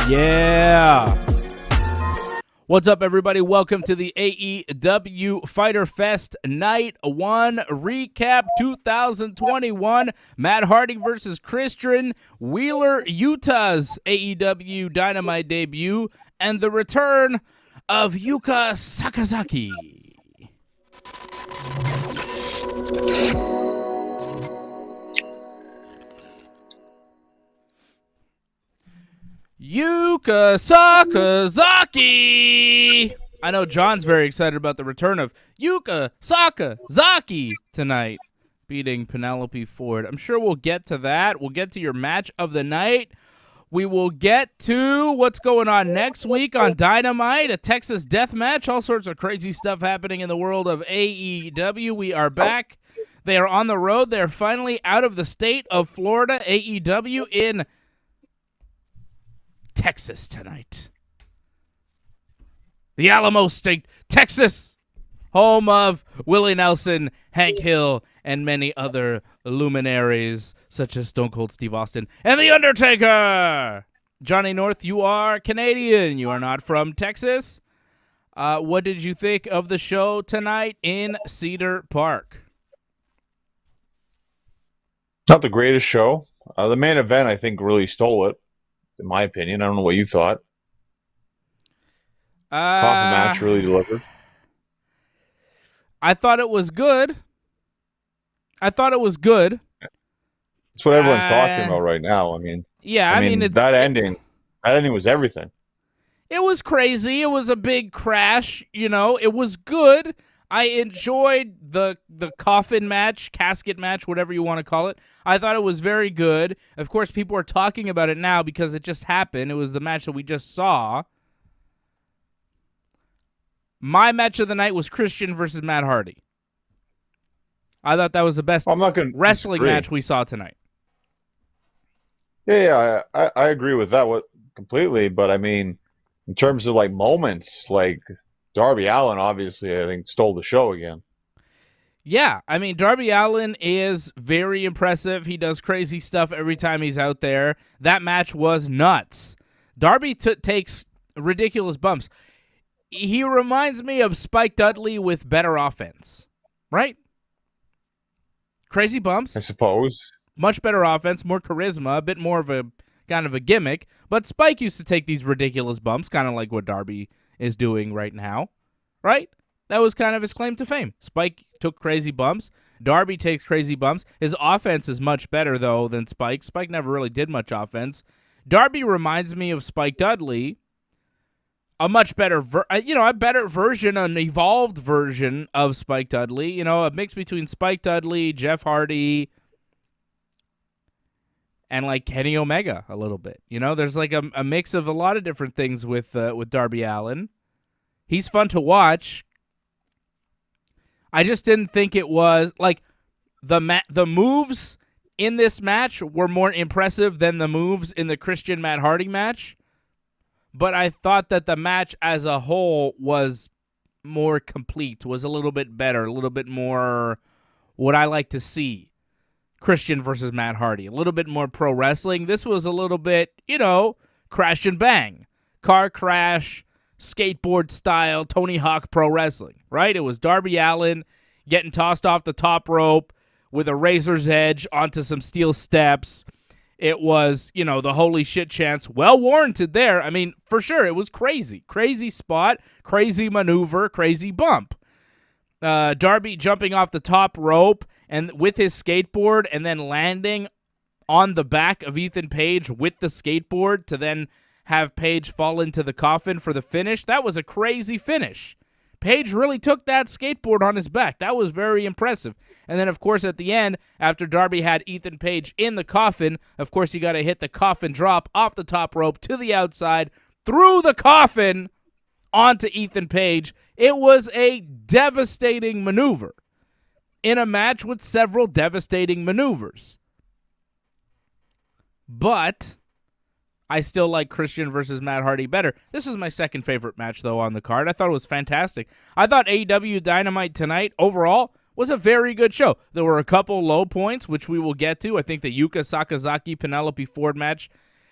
Yeah. What's up, everybody? Welcome to the AEW Fyter Fest Night 1 Recap 2021. Matt Hardy versus Christian Wheeler, Utah's AEW Dynamite debut, and the return of Yuka Sakazaki. Yuka Sakazaki! I know John's very excited about the return of Yuka Sakazaki tonight, beating Penelope Ford. I'm sure we'll get to that. We'll get to your match of the night. We will get to what's going on next week on Dynamite, a Texas death match, all sorts of crazy stuff happening in the world of AEW. We are back. They are on the road. They're finally out of the state of Florida. AEW in Texas tonight. The Alamo State, Texas, home of Willie Nelson, Hank Hill, and many other luminaries such as Stone Cold Steve Austin and The Undertaker. Johnny North, you are Canadian. You are not from Texas. What did you think of the show tonight in Cedar Park? Not the greatest show. The main event, I think, really stole it. In my opinion, I don't know what you thought. Coffin match really delivered. I thought it was good. That's what everyone's talking about right now. I mean, that ending was everything. It was crazy. It was a big crash. You know, it was good. I enjoyed the coffin match, casket match, whatever you want to call it. I thought it was very good. Of course, people are talking about it now because it just happened. It was the match that we just saw. My match of the night was Christian versus Matt Hardy. I thought that was the best wrestling match we saw tonight. Yeah, I agree with that completely. But, I mean, in terms of, moments, Darby Allin, obviously, I think, stole the show again. Yeah, I mean, Darby Allin is very impressive. He does crazy stuff every time he's out there. That match was nuts. Darby takes ridiculous bumps. He reminds me of Spike Dudley with better offense, right? Crazy bumps. I suppose. Much better offense, more charisma, a bit more of a kind of a gimmick. But Spike used to take these ridiculous bumps, kind of like what Darby is doing right now, right? That was kind of his claim to fame. Spike took crazy bumps. Darby takes crazy bumps. His offense is much better, though, than Spike. Spike never really did much offense. Darby reminds me of Spike Dudley, a much better, a better version, an evolved version of Spike Dudley. You know, a mix between Spike Dudley, Jeff Hardy, and Kenny Omega a little bit. You know, there's a mix of a lot of different things with Darby Allin. He's fun to watch. I just didn't think it was the moves in this match were more impressive than the moves in the Christian Matt Hardy match. But I thought that the match as a whole was more complete, was a little bit better, a little bit more what I like to see. Christian versus Matt Hardy. A little bit more pro wrestling. This was a little bit, crash and bang. Car crash, skateboard style, Tony Hawk pro wrestling, right? It was Darby Allin getting tossed off the top rope with a razor's edge onto some steel steps. It was, the holy shit chance. Well warranted there. I mean, for sure, it was crazy. Crazy spot, crazy maneuver, crazy bump. Darby jumping off the top rope and with his skateboard and then landing on the back of Ethan Page with the skateboard to then have Page fall into the coffin for the finish. That was a crazy finish. Page really took that skateboard on his back. That was very impressive. And then, of course, at the end, after Darby had Ethan Page in the coffin, of course, you got to hit the coffin drop off the top rope to the outside, through the coffin onto Ethan Page. It was a devastating maneuver in a match with several devastating maneuvers. But I still like Christian versus Matt Hardy better. This was my second favorite match, though, on the card. I thought it was fantastic. I thought AEW Dynamite tonight, overall, was a very good show. There were a couple low points, which we will get to. I think the Yuka Sakazaki Penelope Ford match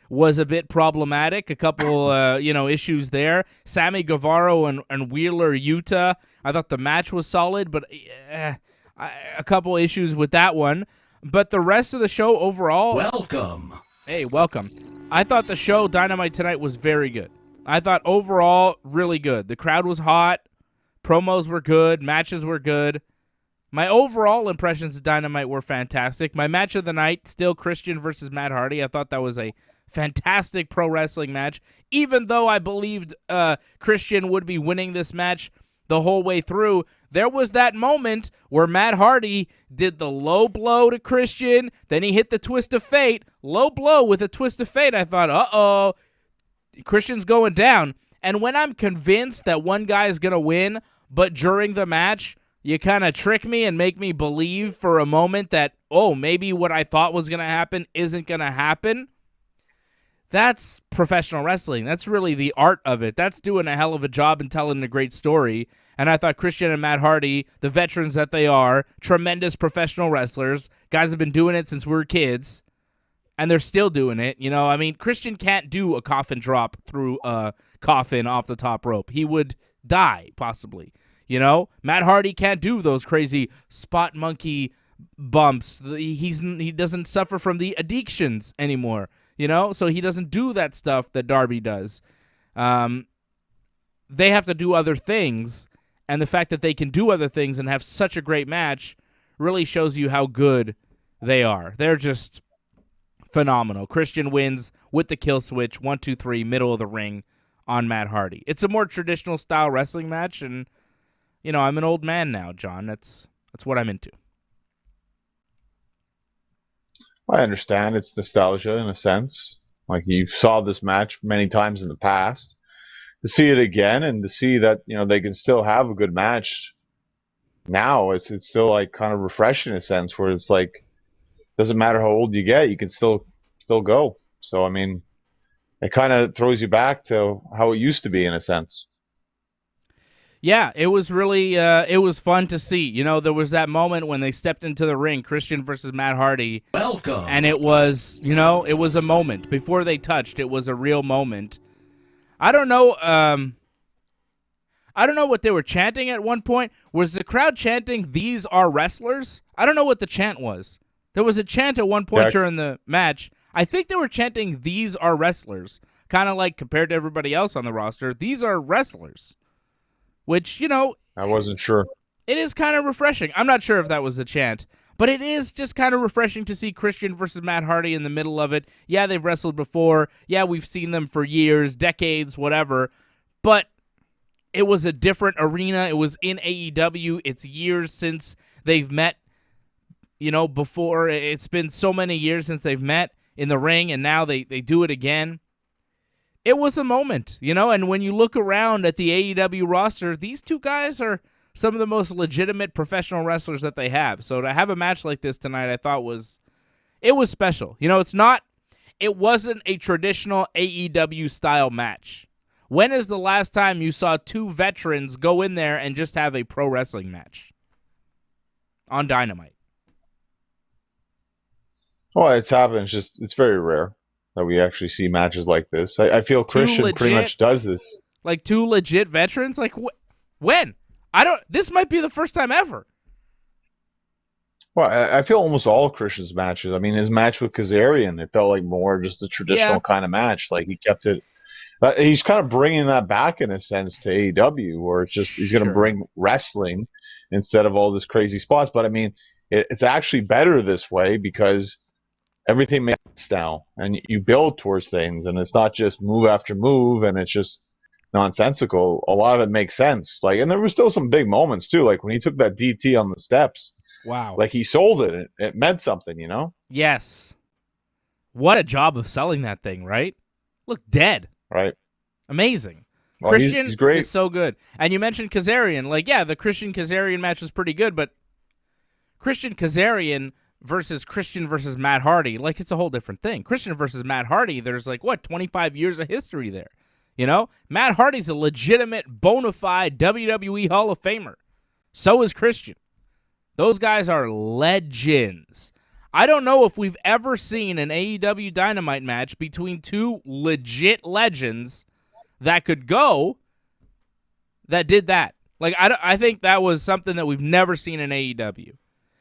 was a bit problematic. A couple, issues there. Sammy Guevara and Wheeler Yuta. I thought the match was solid, but a couple issues with that one. But the rest of the show overall... Welcome. Hey, welcome. I thought the show, Dynamite Tonight, was very good. I thought overall, really good. The crowd was hot. Promos were good. Matches were good. My overall impressions of Dynamite were fantastic. My match of the night, still Christian versus Matt Hardy. I thought that was a fantastic pro wrestling match, even though I believed Christian would be winning this match the whole way through. There was that moment where Matt Hardy did the low blow to Christian, then he hit the twist of fate. Low blow with a twist of fate. I thought, uh-oh, Christian's going down. And when I'm convinced that one guy is going to win, but during the match, you kind of trick me and make me believe for a moment that, oh, maybe what I thought was going to happen isn't going to happen. That's professional wrestling. That's really the art of it. That's doing a hell of a job and telling a great story. And I thought Christian and Matt Hardy, the veterans that they are, tremendous professional wrestlers. Guys have been doing it since we were kids, and they're still doing it. You know, I mean, Christian can't do a coffin drop through a coffin off the top rope. He would die, possibly. You know, Matt Hardy can't do those crazy spot monkey bumps. He doesn't suffer from the addictions anymore, you know, so he doesn't do that stuff that Darby does. They have to do other things, and the fact that they can do other things and have such a great match really shows you how good they are. They're just phenomenal. Christian wins with the kill switch, 1, 2, 3, middle of the ring on Matt Hardy. It's a more traditional style wrestling match, and you know, I'm an old man now, John. That's what I'm into. I understand. It's nostalgia in a sense. Like, you saw this match many times in the past. To see it again and to see that, you know, they can still have a good match now, it's still like kind of refreshing in a sense, where it's like, doesn't matter how old you get, you can still go. So, I mean, it kind of throws you back to how it used to be in a sense. Yeah, it was really it was fun to see. You know, there was that moment when they stepped into the ring, Christian versus Matt Hardy. Welcome. And it was, you know, it was a moment. Before they touched, it was a real moment. I don't know what they were chanting at one point. Was the crowd chanting, "These are wrestlers"? I don't know what the chant was. There was a chant at one point during the match. I think they were chanting, "These are wrestlers." Kind of like, compared to everybody else on the roster, these are wrestlers. Which, you know, I wasn't sure. It is kind of refreshing. I'm not sure if that was the chant, but it is just kind of refreshing to see Christian versus Matt Hardy in the middle of it. Yeah, they've wrestled before. Yeah, we've seen them for years, decades, whatever. But it was a different arena. It was in AEW. It's years since they've met, you know, before. It's been so many years since they've met in the ring, and now they do it again. It was a moment, you know, and when you look around at the AEW roster, these two guys are some of the most legitimate professional wrestlers that they have. So to have a match like this tonight, I thought was special. You know, it wasn't a traditional AEW style match. When is the last time you saw two veterans go in there and just have a pro wrestling match on Dynamite? Well, it's happened. It's very rare that we actually see matches like this. I feel Christian pretty much does this. Like two legit veterans? Like, when? This might be the first time ever. Well, I feel almost all Christian's matches. I mean, his match with Kazarian, it felt like more just a traditional kind of match. Like, he kept it. He's kind of bringing that back in a sense to AEW, where it's just he's going to bring wrestling instead of all this crazy spots. But I mean, it's actually better this way because everything makes sense now, and you build towards things, and it's not just move after move, and it's just nonsensical. A lot of it makes sense. Like, and there were still some big moments too, like when he took that DT on the steps. Wow! Like, he sold it. It meant something, you know? Yes. What a job of selling that thing, right? Look dead. Right. Amazing. Well, Christian he's great. is so good. And you mentioned Kazarian. Like, yeah, the Christian Kazarian match was pretty good, but Christian Kazarian versus Christian versus Matt Hardy, like, it's a whole different thing. Christian versus Matt Hardy, there's 25 years of history there. You know? Matt Hardy's a legitimate, bona fide WWE Hall of Famer. So is Christian. Those guys are legends. I don't know if we've ever seen an AEW Dynamite match between two legit legends that could go that did that. Like, I think that was something that we've never seen in AEW.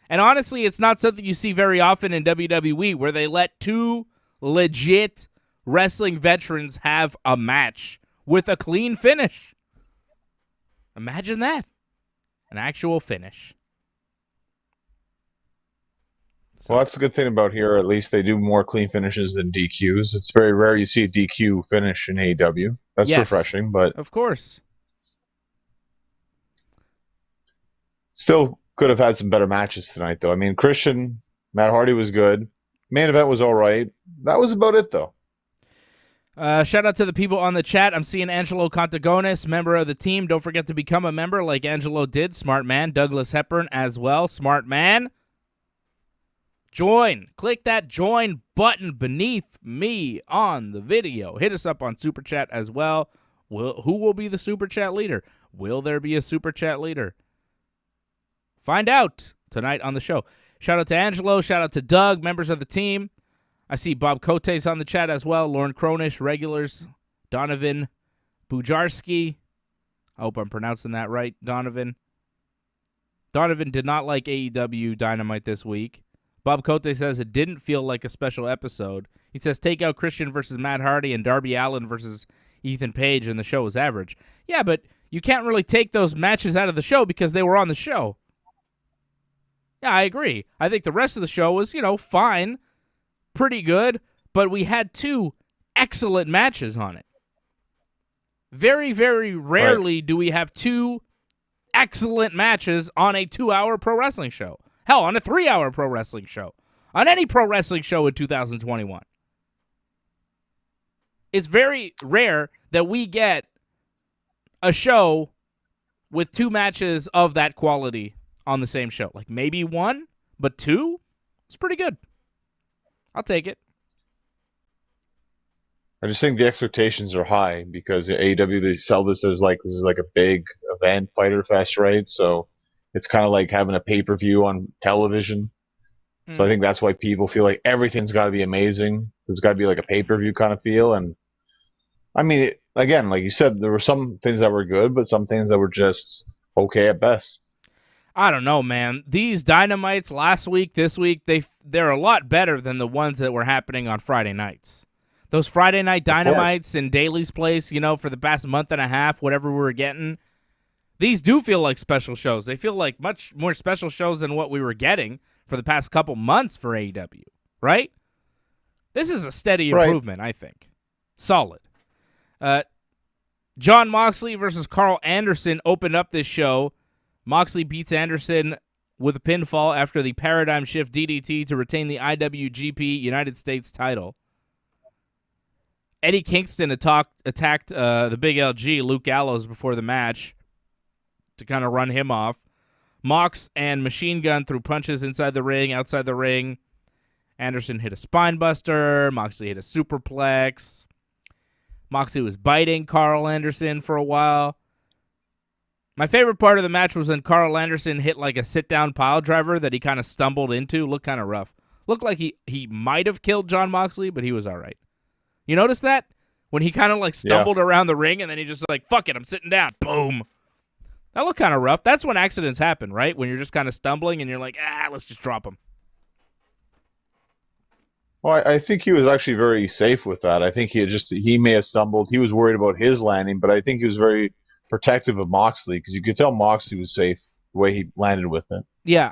And honestly, it's not something you see very often in WWE where they let two legit wrestling veterans have a match with a clean finish. Imagine that. An actual finish. Well, that's the good thing about here. At least they do more clean finishes than DQs. It's very rare you see a DQ finish in AEW. That's refreshing, but of course. Still could have had some better matches tonight, though. I mean, Christian, Matt Hardy was good. Main event was all right. That was about it, though. Shout out to the people on the chat. I'm seeing Angelo Contagones, member of the team. Don't forget to become a member like Angelo did. Smart man. Douglas Hepburn as well. Smart man. Join. Click that join button beneath me on the video. Hit us up on Super Chat as well. Who will be the Super Chat leader? Will there be a Super Chat leader? Find out tonight on the show. Shout out to Angelo. Shout out to Doug, members of the team. I see Bob Cote's on the chat as well. Lauren Cronish, regulars. Donovan Bujarski. I hope I'm pronouncing that right, Donovan. Donovan did not like AEW Dynamite this week. Bob Cote says it didn't feel like a special episode. He says take out Christian versus Matt Hardy and Darby Allin versus Ethan Page and the show was average. Yeah, but you can't really take those matches out of the show because they were on the show. Yeah, I agree. I think the rest of the show was, fine, pretty good, but we had two excellent matches on it. Very, very rarely do we have two excellent matches on a 2-hour pro wrestling show. Hell, on a 3-hour pro wrestling show. On any pro wrestling show in 2021. It's very rare that we get a show with two matches of that quality on the same show. Like maybe one, but two? It's pretty good. I'll take it. I just think the expectations are high because AEW, they sell this as like this is like a big event, Fyter Fest, right? So it's kind of like having a pay-per-view on television. So I think that's why people feel like everything's got to be amazing. There's got to be like a pay-per-view kind of feel. And I mean, again, like you said, there were some things that were good, but some things that were just okay at best. I don't know, man. These Dynamites last week, this week, they're a lot better than the ones that were happening on Friday nights. Those Friday night Dynamites in Daly's place, for the past month and a half, whatever we were getting, these do feel like special shows. They feel like much more special shows than what we were getting for the past couple months for AEW, right? This is a steady improvement, I think. Solid. John Moxley versus Carl Anderson opened up this show. Moxley beats Anderson with a pinfall after the Paradigm Shift DDT to retain the IWGP United States title. Eddie Kingston attacked the Big LG, Luke Gallows, before the match to kind of run him off. Mox and Machine Gun threw punches inside the ring, outside the ring. Anderson hit a spine buster. Moxley hit a superplex. Moxley was biting Carl Anderson for a while. My favorite part of the match was when Carl Anderson hit like a sit-down pile driver that he kind of stumbled into. Looked kind of rough. Looked like he might have killed John Moxley, but he was all right. You notice that? When he kind of like stumbled around the ring and then he just like, fuck it, I'm sitting down. Boom. That looked kind of rough. That's when accidents happen, right? When you're just kind of stumbling and you're like, let's just drop him. Well, I think he was actually very safe with that. I think he may have stumbled. He was worried about his landing, but I think he was very protective of Moxley because you could tell Moxley was safe the way he landed with it. Yeah.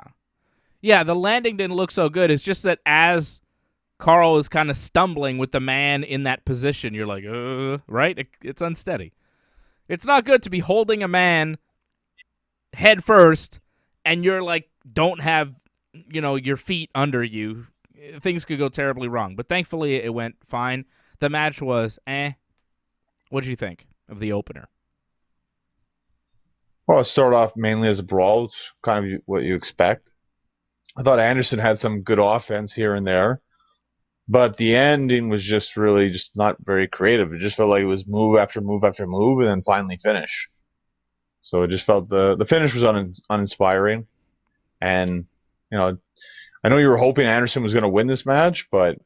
Yeah, the landing didn't look so good. It's just that as Carl is kind of stumbling with the man in that position, you're like, right? It's unsteady. It's not good to be holding a man head first and you're like, don't have, your feet under you. Things could go terribly wrong. But thankfully, it went fine. The match was What did you think of the opener? Well, it started off mainly as a brawl, kind of what you expect. I thought Anderson had some good offense here and there, but the ending was just really just not very creative. It just felt like it was move after move after move, and then finally finish. So it just felt the finish was uninspiring, and I I know you were hoping Anderson was going to win this match, but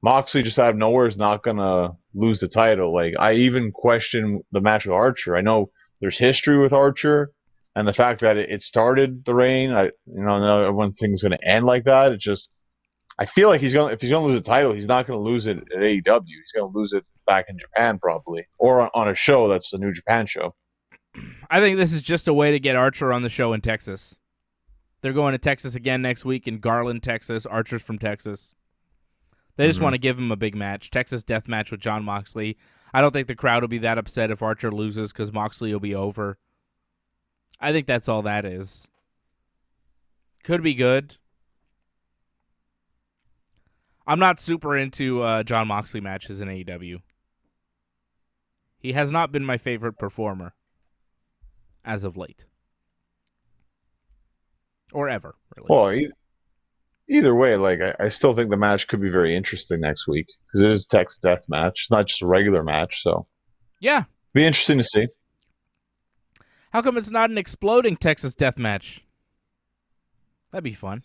Moxley just out of nowhere is not going to lose the title. Like, I even question the match with Archer. I know there's history with Archer, and the fact that it started the reign. Now everyone thinks it's going to end like that. It just, I feel like if he's going to lose the title, he's not going to lose it at AEW. He's going to lose it back in Japan probably, or on a show that's the New Japan show. I think this is just a way to get Archer on the show in Texas. They're going to Texas again next week in Garland, Texas. Archer's from Texas. They just want to give him a big match. Texas death match with Jon Moxley. I don't think the crowd will be that upset if Archer loses because Moxley will be over. I think that's all that is. Could be good. I'm not super into Jon Moxley matches in AEW. He has not been my favorite performer as of late. Or ever, really. Well, either way, like I still think the match could be very interesting next week because it is a Texas death match. It's not just a regular match, so yeah, be interesting to see. How come it's not an exploding Texas death match? That'd be fun.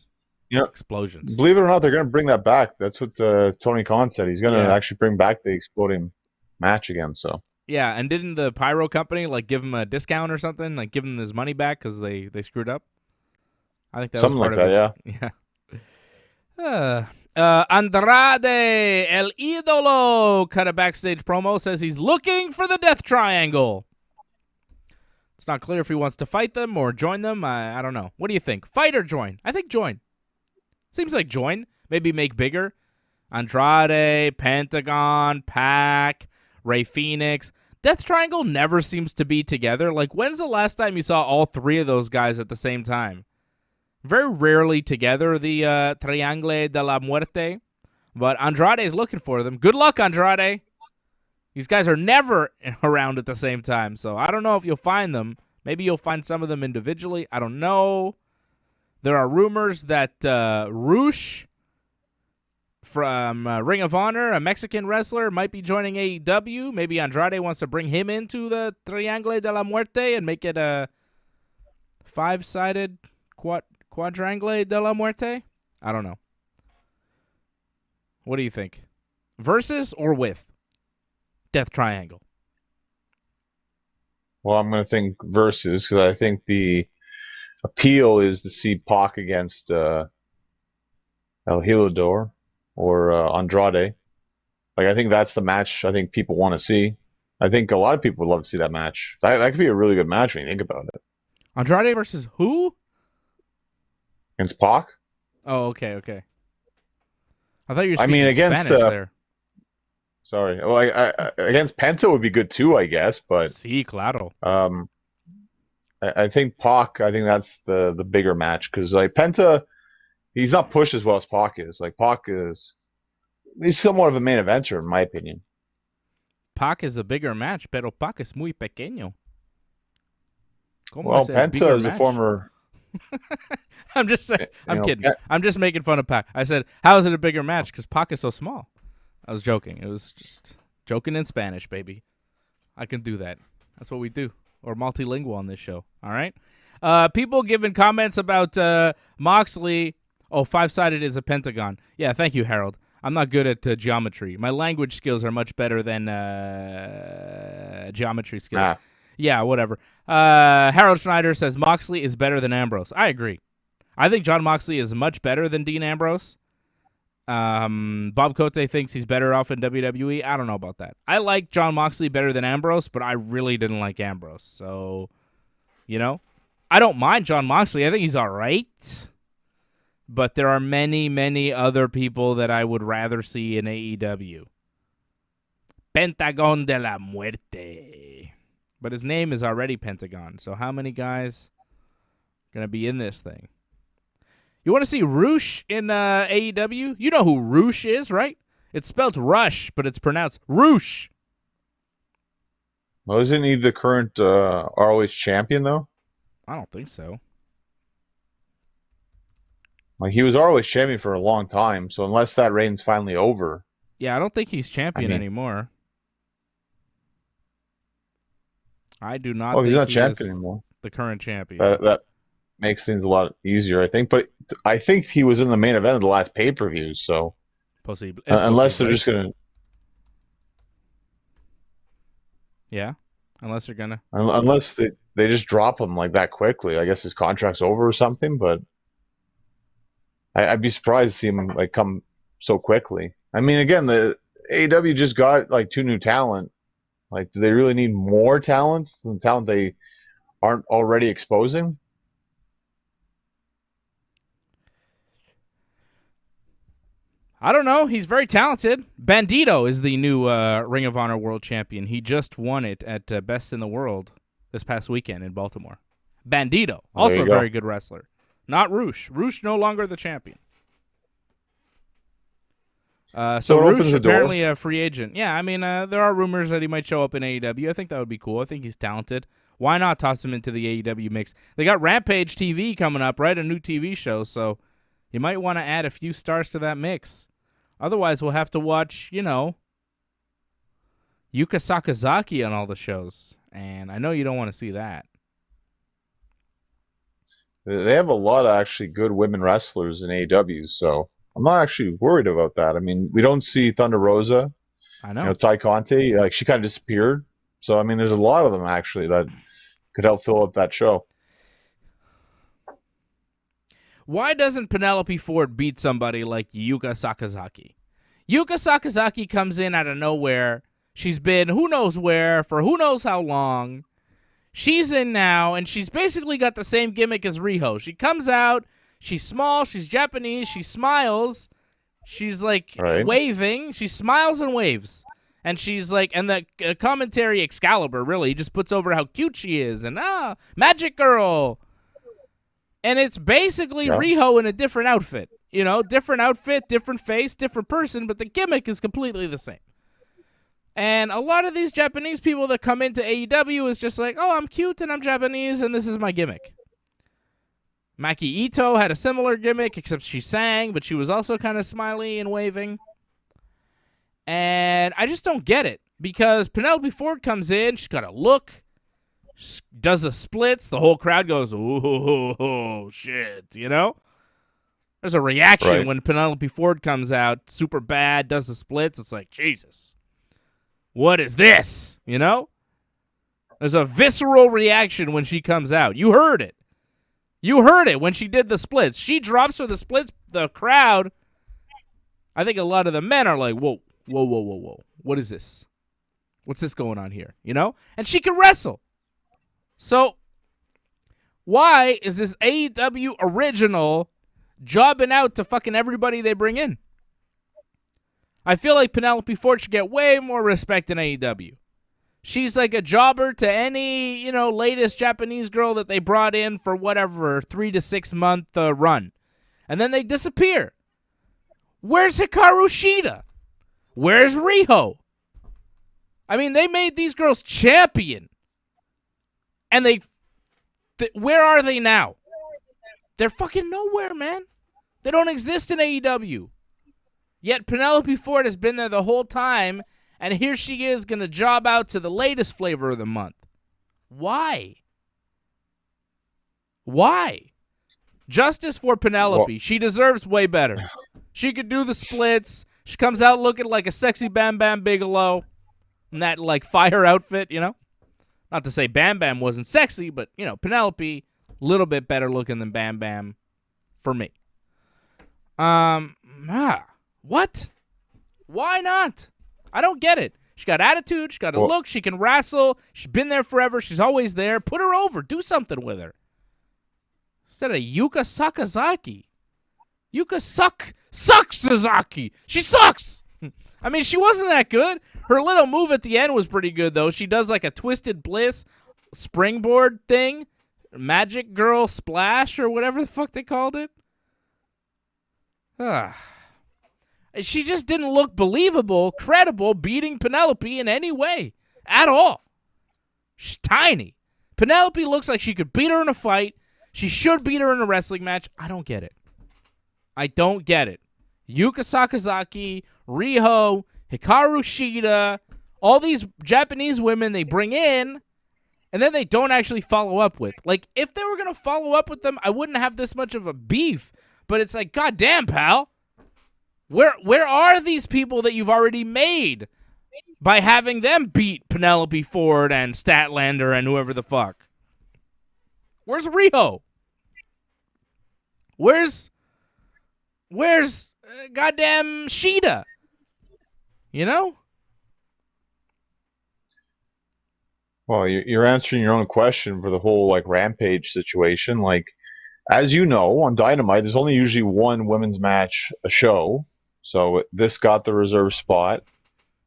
Explosions. Believe it or not, they're going to bring that back. That's what Tony Khan said. He's going to actually bring back the exploding match again. So yeah, and didn't the Pyro company give him a discount or something? Like give him his money back because they screwed up? I think that something was part like of that. Yeah. Andrade El Idolo cut a backstage promo, says he's looking for the Death Triangle. It's not clear if he wants to fight them or join them. I don't know. What do you think? Fight or join? I think join. Seems like join. Maybe make bigger. Andrade, Pentagon, Pac, Rey Fenix. Death Triangle never seems to be together. Like, when's the last time you saw all three of those guys at the same time? Very rarely together, the Triangle de la Muerte. But Andrade is looking for them. Good luck, Andrade. These guys are never around at the same time, so I don't know if you'll find them. Maybe you'll find some of them individually. I don't know. There are rumors that Rush from Ring of Honor, a Mexican wrestler, might be joining AEW. Maybe Andrade wants to bring him into the Triangle de la Muerte and make it a five-sided Quadrangle de la Muerte? I don't know. What do you think? Versus or with Death Triangle? Well, I'm going to think versus because I think the appeal is to see Pac against El Hilador or Andrade. Like, I think that's the match I think people want to see. I think a lot of people would love to see that match. That could be a really good match when you think about it. Andrade versus who? Against Pac? Oh, okay. I thought you were speaking Spanish there. Sorry. Well, I against Penta would be good too, I guess. But sí, claro. I think Pac. I think that's the bigger match because like Penta, he's not pushed as well as Pac is. Like he's somewhat of a main eventer in my opinion. Pac is a bigger match, pero Pac es muy pequeño. Well, Penta is a former. I'm just saying. I'm kidding. I'm just making fun of Pac. I said, how is it a bigger match? Because Pac is so small. I was joking. It was just joking in Spanish, baby. I can do that. That's what we do. Or multilingual on this show. All right? People giving comments about Moxley. Oh, five-sided is a pentagon. Yeah, thank you, Harold. I'm not good at geometry. My language skills are much better than geometry skills. Yeah, whatever. Harold Schneider says Moxley is better than Ambrose. I agree. I think Jon Moxley is much better than Dean Ambrose. Bob Cote thinks he's better off in WWE. I don't know about that. I like Jon Moxley better than Ambrose, but I really didn't like Ambrose. So, I don't mind Jon Moxley. I think he's all right. But there are many, many other people that I would rather see in AEW. Pentagon de la Muerte. But his name is already Pentagon. So how many guys are going to be in this thing? You want to see Rush in AEW? You know who Rush is, right? It's spelled Rush, but it's pronounced Rush. Well, isn't he the current ROH champion, though? I don't think so. Like, he was ROH champion for a long time, so unless that reign's finally over. Yeah, I don't think he's champion anymore. I do not think he's not he champion is anymore. The current champion. makes things a lot easier, I think. But I think he was in the main event of the last pay-per-view, so unless they're just gonna, unless they're gonna, unless they just drop him like that quickly. I guess his contract's over or something. But I'd be surprised to see him like come so quickly. I mean, again, the AEW just got like 2 new talent. Like, do they really need more talent from the talent they aren't already exposing? I don't know. He's very talented. Bandito is the new Ring of Honor World Champion. He just won it at Best in the World this past weekend in Baltimore. Bandito, also a very good wrestler. Not Roosh. Roosh no longer the champion. So Roosh apparently a free agent. Yeah, I mean, there are rumors that he might show up in AEW. I think that would be cool. I think he's talented. Why not toss him into the AEW mix? They got Rampage TV coming up, right? A new TV show, so you might want to add a few stars to that mix. Otherwise, we'll have to watch, Yuka Sakazaki on all the shows. And I know you don't want to see that. They have a lot of actually good women wrestlers in AEW, so I'm not actually worried about that. I mean, we don't see Thunder Rosa. I know. Ty Conti, like, she kind of disappeared. So, I mean, there's a lot of them, actually, that could help fill up that show. Why doesn't Penelope Ford beat somebody like Yuka Sakazaki? Yuka Sakazaki comes in out of nowhere. She's been who knows where for who knows how long. She's in now, and she's basically got the same gimmick as Riho. She comes out, she's small, she's Japanese, she smiles, she's like waving, she smiles and waves. And she's like, and the commentary Excalibur really just puts over how cute she is, and Magic Girl. And it's basically Riho in a different outfit. Different outfit, different face, different person, but the gimmick is completely the same. And a lot of these Japanese people that come into AEW is just like, oh, I'm cute and I'm Japanese and this is my gimmick. Maki Ito had a similar gimmick, except she sang, but she was also kind of smiley and waving. And I just don't get it, because Penelope Ford comes in, she's got a look, does the splits, the whole crowd goes, oh, shit, There's a reaction when Penelope Ford comes out, super bad, does the splits. It's like, Jesus, what is this? There's a visceral reaction when she comes out. You heard it. You heard it when she did the splits. She drops for the splits. The crowd, I think a lot of the men are like, whoa. What is this? What's this going on here? And she can wrestle. So why is this AEW original jobbing out to fucking everybody they bring in? I feel like Penelope Ford should get way more respect in AEW. She's like a jobber to any, latest Japanese girl that they brought in for whatever 3 to 6 month run. And then they disappear. Where's Hikaru Shida? Where's Riho? I mean, they made these girls champion. And where are they now? They're fucking nowhere, man. They don't exist in AEW. Yet Penelope Ford has been there the whole time, and here she is going to job out to the latest flavor of the month. Why? Why? Justice for Penelope. Well, she deserves way better. She could do the splits. She comes out looking like a sexy Bam Bam Bigelow in that, fire outfit, Not to say Bam Bam wasn't sexy, but, Penelope, a little bit better looking than Bam Bam for me. What? Why not? I don't get it. She got attitude. She got a look. She can wrestle. She's been there forever. She's always there. Put her over. Do something with her. Instead of Yuka Sakazaki. Yuka sucks Sasaki. She sucks. I mean, she wasn't that good. Her little move at the end was pretty good, though. She does like a Twisted Bliss springboard thing. Magic Girl Splash or whatever the fuck they called it. She just didn't look believable, credible, beating Penelope in any way at all. She's tiny. Penelope looks like she could beat her in a fight. She should beat her in a wrestling match. I don't get it. I don't get it. Yuka Sakazaki, Riho, Hikaru Shida, all these Japanese women they bring in, and then they don't actually follow up with. Like, if they were going to follow up with them, I wouldn't have this much of a beef. But it's like, goddamn, pal. Where are these people that you've already made by having them beat Penelope Ford and Statlander and whoever the fuck? Where's Riho? Where's goddamn Sheeta? You know? Well, you're answering your own question for the whole like Rampage situation. Like, as you know, on Dynamite, there's only usually one women's match a show. So this got the reserve spot.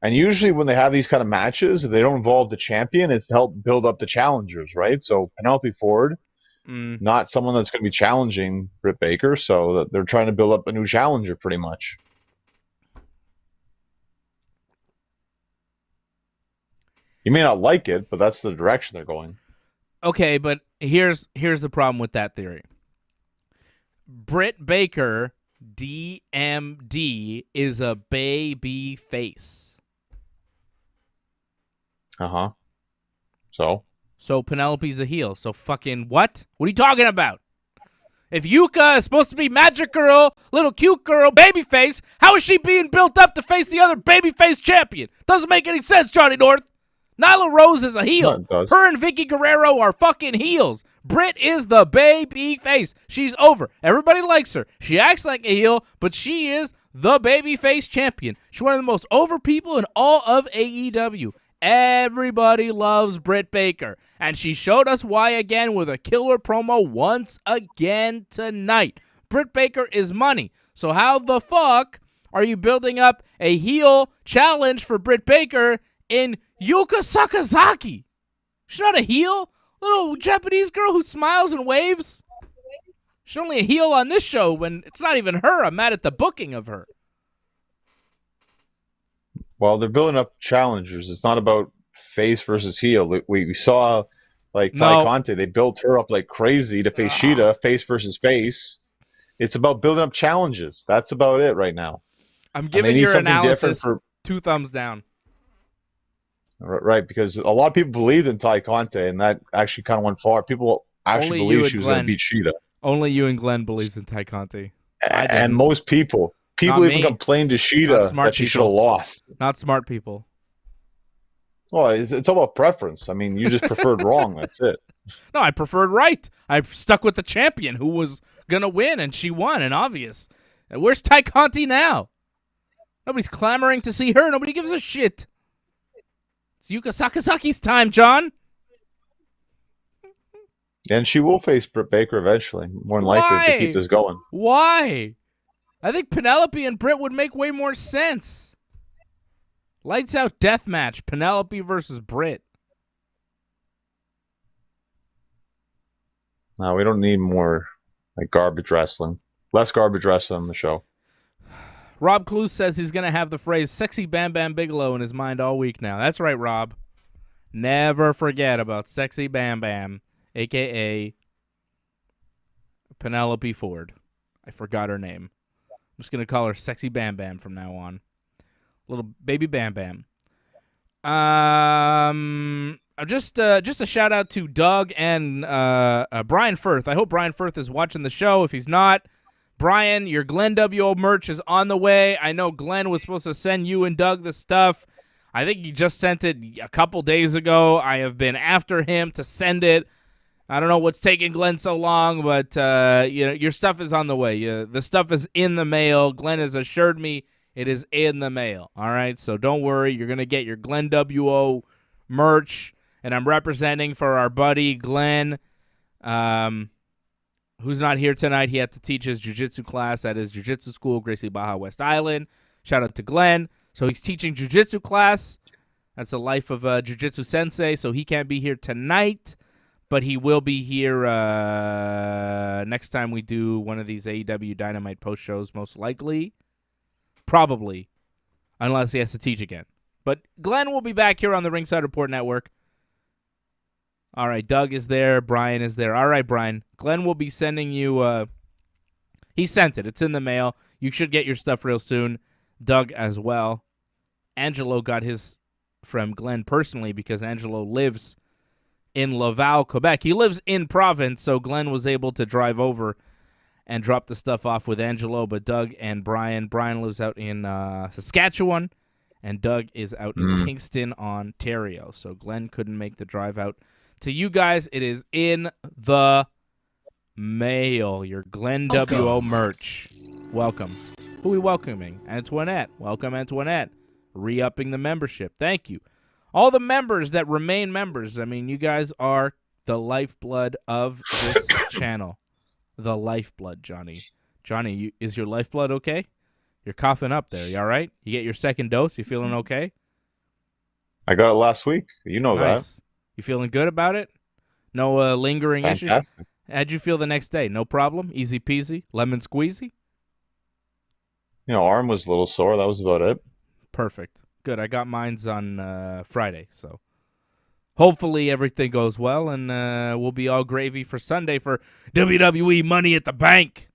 And usually when they have these kind of matches, they don't involve the champion. It's to help build up the challengers, right? So Penelope Ford, not someone that's going to be challenging Britt Baker. So they're trying to build up a new challenger pretty much. You may not like it, but that's the direction they're going. Okay, but here's the problem with that theory. Britt Baker, DMD, is a baby face. Uh-huh. So Penelope's a heel. So fucking what? What are you talking about? If Yuka is supposed to be magic girl, little cute girl, babyface, how is she being built up to face the other babyface champion? Doesn't make any sense, Johnny North. Nyla Rose is a heel. Her and Vicky Guerrero are fucking heels. Britt is the baby face. She's over. Everybody likes her. She acts like a heel, but she is the baby face champion. She's one of the most over people in all of AEW. Everybody loves Britt Baker, and she showed us why again with a killer promo once again tonight. Britt Baker is money. So how the fuck are you building up a heel challenge for Britt Baker in Yuka Sakazaki? She's not a heel. Little Japanese girl who smiles and waves. She's only a heel on this show when it's not even her. I'm mad at the booking of her. Well, they're building up challengers. It's not about face versus heel. We saw, like, Ty Conte, they built her up like crazy to face Sheeta, face versus face. It's about building up challenges. That's about it right now. I'm giving your analysis 2 thumbs down. Right, because a lot of people believed in Ty Conte, and that actually kind of went far. People actually believed she was going to beat Sheeta. Only you and Glenn believes in Ty Conte. And most people. People even complained to Sheeta that she should have lost. Not smart people. Well, it's all about preference. I mean, you just preferred wrong. That's it. No, I preferred right. I stuck with the champion who was going to win, and she won, and obvious. Where's Ty Conte now? Nobody's clamoring to see her. Nobody gives a shit. It's Yuka Sakazaki's time, John. And she will face Britt Baker eventually, more than likely, if they keep this going. Why? I think Penelope and Britt would make way more sense. Lights out death match, Penelope versus Britt. No, we don't need more like garbage wrestling. Less garbage wrestling on the show. Rob Cluse says he's going to have the phrase Sexy Bam Bam Bigelow in his mind all week now. That's right, Rob. Never forget about Sexy Bam Bam, a.k.a. Penelope Ford. I forgot her name. I'm just going to call her Sexy Bam Bam from now on. Little baby Bam Bam. Just a shout out to Doug and Brian Firth. I hope Brian Firth is watching the show. If he's not, Brian, your Glenn W.O. merch is on the way. I know Glenn was supposed to send you and Doug the stuff. I think he just sent it a couple days ago. I have been after him to send it. I don't know what's taking Glenn so long, but your stuff is on the way. The stuff is in the mail. Glenn has assured me it is in the mail. All right, so don't worry. You're going to get your Glenn W.O. merch, and I'm representing for our buddy Glenn, who's not here tonight. He had to teach his jiu-jitsu class at his jiu-jitsu school, Gracie Baja West Island. Shout out to Glenn. So he's teaching jiu-jitsu class. That's the life of a jiu-jitsu sensei, so he can't be here tonight. But he will be here next time we do one of these AEW Dynamite post shows, most likely. Probably. Unless he has to teach again. But Glenn will be back here on the Ringside Report Network. All right, Doug is there. Brian is there. All right, Brian. Glenn will be sending you... he sent it. It's in the mail. You should get your stuff real soon. Doug as well. Angelo got his from Glenn personally because Angelo lives in Laval, Quebec. He lives in province, so Glenn was able to drive over and drop the stuff off with Angelo, but Doug and Brian lives out in Saskatchewan, and Doug is out in Kingston, Ontario. So Glenn couldn't make the drive out to you guys. It is in the mail. Your Glenn WO merch. Welcome. Who are we welcoming? Antoinette. Welcome, Antoinette. Re-upping the membership. Thank you. All the members that remain members. I mean, you guys are the lifeblood of this channel. The lifeblood, Johnny. Johnny, is your lifeblood okay? You're coughing up there. You all right? You get your second dose? You feeling okay? I got it last week. You know nice. that. You feeling good about it? No lingering Fantastic. issues? How'd you feel the next day? No problem? Easy peasy? Lemon squeezy? Arm was a little sore. That was about it. Perfect. Good. I got mine's on Friday, so hopefully everything goes well, and we'll be all gravy for Sunday for WWE Money at the Bank.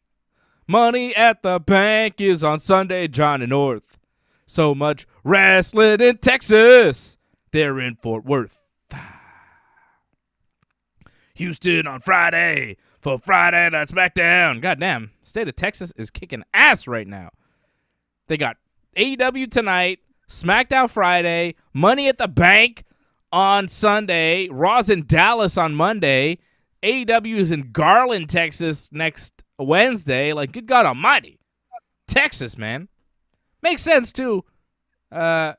Money at the Bank is on Sunday, John and North. So much wrestling in Texas. They're in Fort Worth. Houston on Friday for Friday Night Smackdown. Goddamn, state of Texas is kicking ass right now. They got AEW tonight, SmackDown Friday, Money at the Bank on Sunday, Raw's in Dallas on Monday, AEW is in Garland, Texas next Wednesday. Like, good God almighty. Texas, man. Makes sense, too. Texas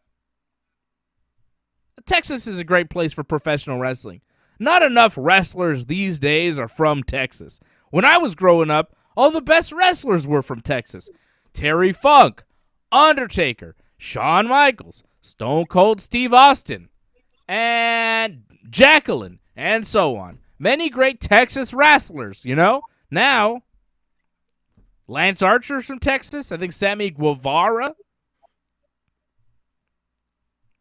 is a great place for professional wrestling. Not enough wrestlers these days are from Texas. When I was growing up, all the best wrestlers were from Texas. Terry Funk, Undertaker, Shawn Michaels, Stone Cold Steve Austin, and Jacqueline, and so on. Many great Texas wrestlers, Now, Lance Archer's from Texas. I think Sammy Guevara.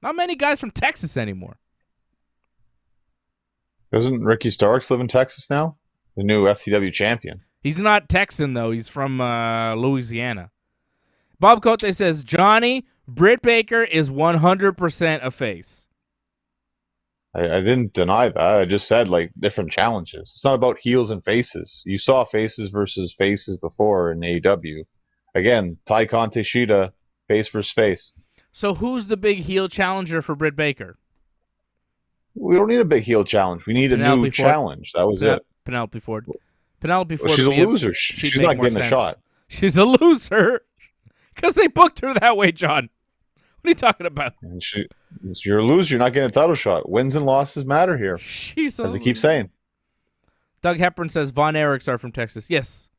Not many guys from Texas anymore. Doesn't Ricky Starks live in Texas now? The new FTW champion. He's not Texan, though. He's from Louisiana. Bob Cote says, Johnny, Britt Baker is 100% a face. I didn't deny that. I just said, different challenges. It's not about heels and faces. You saw faces versus faces before in AEW. Again, Tai Con Teshita, face versus face. So who's the big heel challenger for Britt Baker? We don't need a big heel challenge. We need a new challenge. That was it. Penelope Ford. Penelope Ford. Well, she's a loser. She's not getting a shot. She's a loser. Because they booked her that way, John. What are you talking about? And you're a loser. You're not getting a title shot. Wins and losses matter here. As they keep saying. Doug Hepburn says Von Erichs are from Texas. Yes,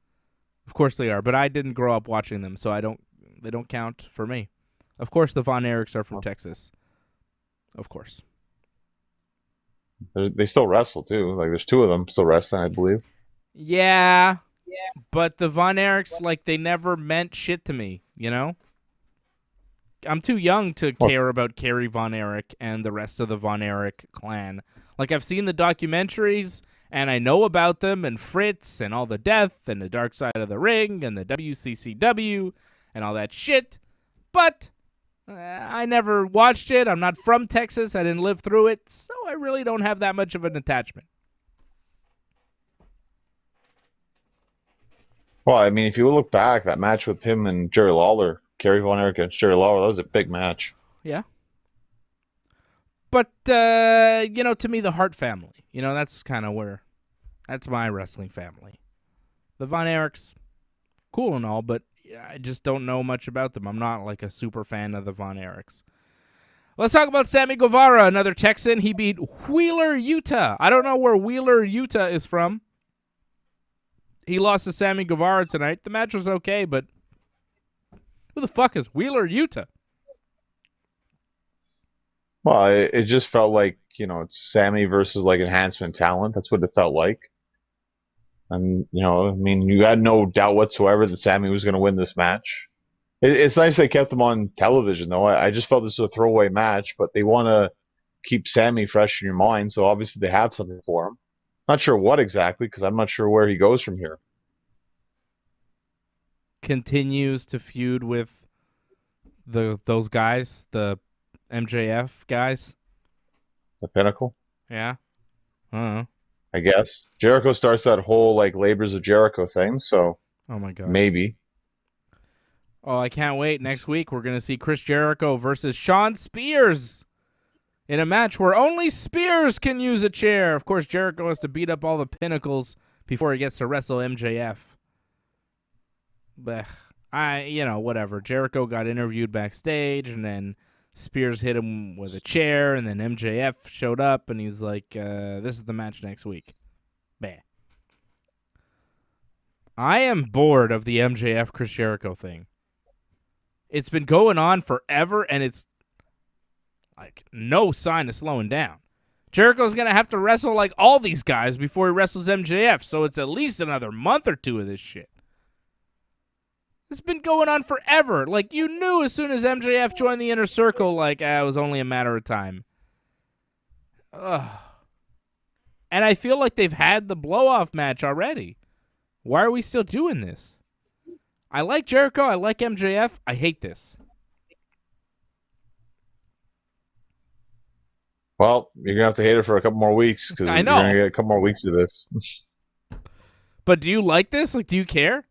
of course they are. But I didn't grow up watching them, so they don't count for me. Of course the Von Erichs are from Texas. Of course. They still wrestle, too. There's two of them still wrestling, I believe. Yeah. But the Von Erichs, they never meant shit to me, I'm too young to care about Kerry Von Erich and the rest of the Von Erich clan. I've seen the documentaries, and I know about them, and Fritz, and all the death, and the Dark Side of the Ring, and the WCCW, and all that shit. But I never watched it. I'm not from Texas. I didn't live through it, so I really don't have that much of an attachment. Well, I mean, if you look back, that match with him and Jerry Lawler, Kerry Von Erich against Jerry Lawler, that was a big match. Yeah. But, to me, the Hart family, that's kind of that's my wrestling family. The Von Erichs, cool and all, but I just don't know much about them. I'm not, a super fan of the Von Erichs. Let's talk about Sammy Guevara, another Texan. He beat Wheeler, Utah. I don't know where Wheeler, Utah is from. He lost to Sammy Guevara tonight. The match was okay, but who the fuck is Wheeler, Utah? Well, it just felt like, it's Sammy versus, enhancement talent. That's what it felt like. And, you had no doubt whatsoever that Sammy was going to win this match. It's nice they kept him on television, though. I just felt this was a throwaway match, but they want to keep Sammy fresh in your mind, so obviously they have something for him. Not sure what exactly, because I'm not sure where he goes from here. Continues to feud with those guys, the MJF guys. The Pinnacle? Yeah. I guess Jericho starts that whole like Labors of Jericho thing, so Oh my god. maybe. Oh, I can't wait. Next week we're gonna see Chris Jericho versus Shawn Spears in a match where only Spears can use a chair. Of course, Jericho has to beat up all the pinnacles before he gets to wrestle MJF. But whatever. Jericho got interviewed backstage, and then Spears hit him with a chair, and then MJF showed up, and he's like, this is the match next week. Bah. I am bored of the MJF Chris Jericho thing. It's been going on forever, and it's like no sign of slowing down. Jericho's going to have to wrestle like all these guys before he wrestles MJF, so it's at least another month or two of this shit. It's been going on forever. Like, you knew as soon as MJF joined the Inner Circle, like, it was only a matter of time. Ugh. And I feel like they've had the blow-off match already. Why are we still doing this? I like Jericho. I like MJF. I hate this. Well, you're going to have to hate it for a couple more weeks because you're going to get a couple more weeks of this. But do you like this? Like, do you care?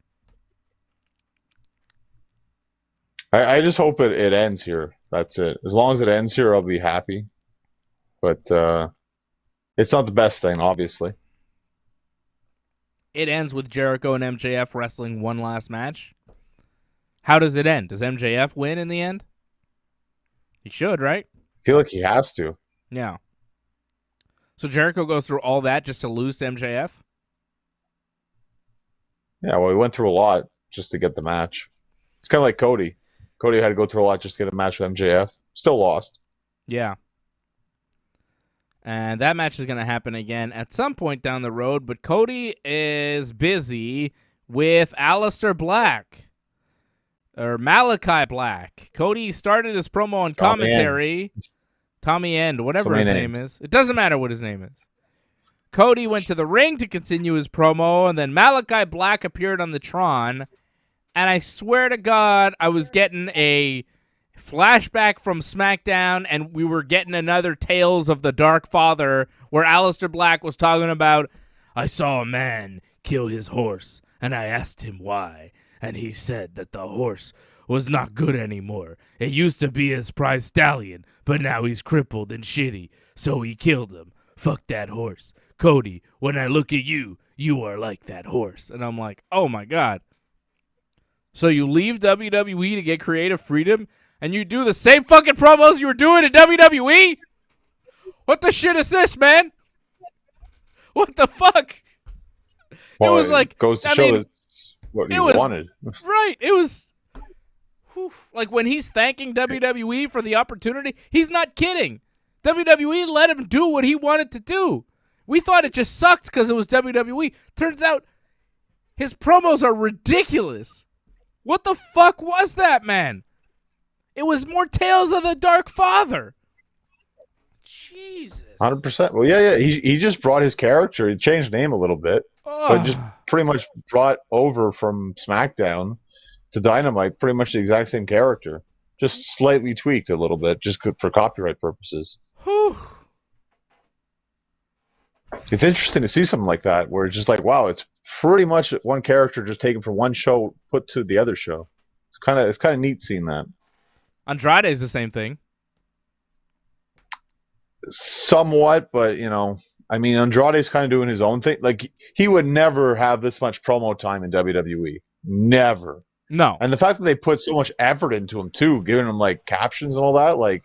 I just hope it ends here. That's it. As long as it ends here, I'll be happy. But it's not the best thing, obviously. It ends with Jericho and MJF wrestling one last match. How does it end? Does MJF win in the end? He should, right? I feel like he has to. Yeah. So Jericho goes through all that just to lose to MJF? Yeah, well, he went through a lot just to get the match. It's kind of like Cody. Cody had to go through a lot just to get a match with MJF. Still lost. Yeah. And that match is going to happen again at some point down the road, but Cody is busy with Aleister Black. Or Malachi Black. Cody started his promo on commentary. Tommy End, whatever his name is. It doesn't matter what his name is. Cody went to the ring to continue his promo, and then Malachi Black appeared on the Tron. And I swear to God, I was getting a flashback from SmackDown, and we were getting another Tales of the Dark Father, where Aleister Black was talking about, I saw a man kill his horse, and I asked him why, and he said that the horse was not good anymore. It used to be his prize stallion, but now he's crippled and shitty, so he killed him. Fuck that horse. Cody, when I look at you, you are like that horse. And I'm like, oh my God. So you leave WWE to get creative freedom, and you do the same fucking promos you were doing in WWE? What the shit is this, man? What the fuck? Well, it was like, goes to show that's what you wanted. Right. It was like when he's thanking WWE for the opportunity, he's not kidding. WWE let him do what he wanted to do. We thought it just sucked because it was WWE. Turns out his promos are ridiculous. What the fuck was that, man? It was more Tales of the Dark Father. Jesus. 100%. Well, yeah. He just brought his character. He changed name a little bit, but just pretty much brought over from SmackDown to Dynamite pretty much the exact same character, just slightly tweaked a little bit, just for copyright purposes. Whew. It's interesting to see something like that, where it's just like, wow, it's pretty much one character just taken from one show put to the other show. It's kind of neat seeing that. Andrade is the same thing. Somewhat, but I mean, Andrade's kind of doing his own thing. Like, he would never have this much promo time in WWE. Never. No. And the fact that they put so much effort into him too, giving him like captions and all that, like,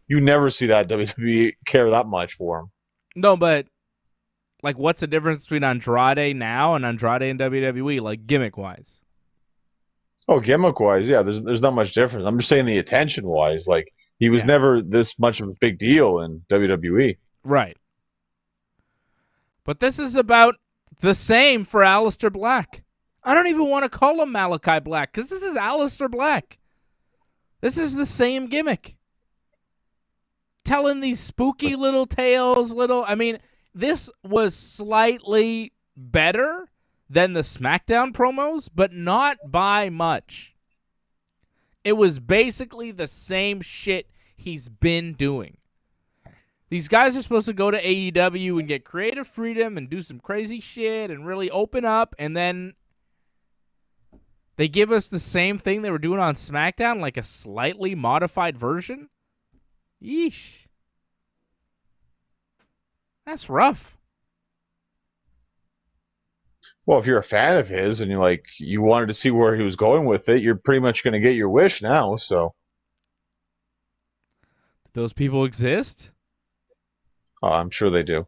you never see that WWE care that much for him. No, but like, what's the difference between Andrade now and Andrade in WWE, like gimmick-wise? Oh, gimmick-wise, yeah, there's not much difference. I'm just saying the attention-wise, like, he was never this much of a big deal in WWE. Right. But this is about the same for Aleister Black. I don't even want to call him Malachi Black, because this is Aleister Black. This is the same gimmick. Telling these spooky little tales, I mean, this was slightly better than the SmackDown promos, but not by much. It was basically the same shit he's been doing. These guys are supposed to go to AEW and get creative freedom and do some crazy shit and really open up, and then they give us the same thing they were doing on SmackDown, like a slightly modified version? Yeesh. That's rough. Well, if you're a fan of his and you wanted to see where he was going with it, you're pretty much going to get your wish now. So, Do those people exist? I'm sure they do.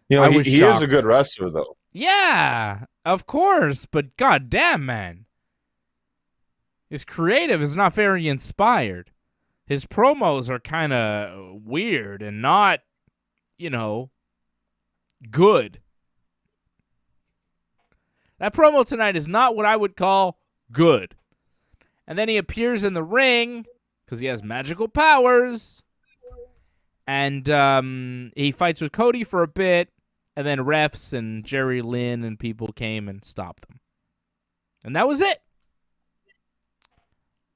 He is a good wrestler, though. Yeah, of course, but goddamn, man. His creative is not very inspired. His promos are kind of weird and not, good. That promo tonight is not what I would call good. And then he appears in the ring because he has magical powers. And he fights with Cody for a bit. And then refs and Jerry Lynn and people came and stopped them. And that was it.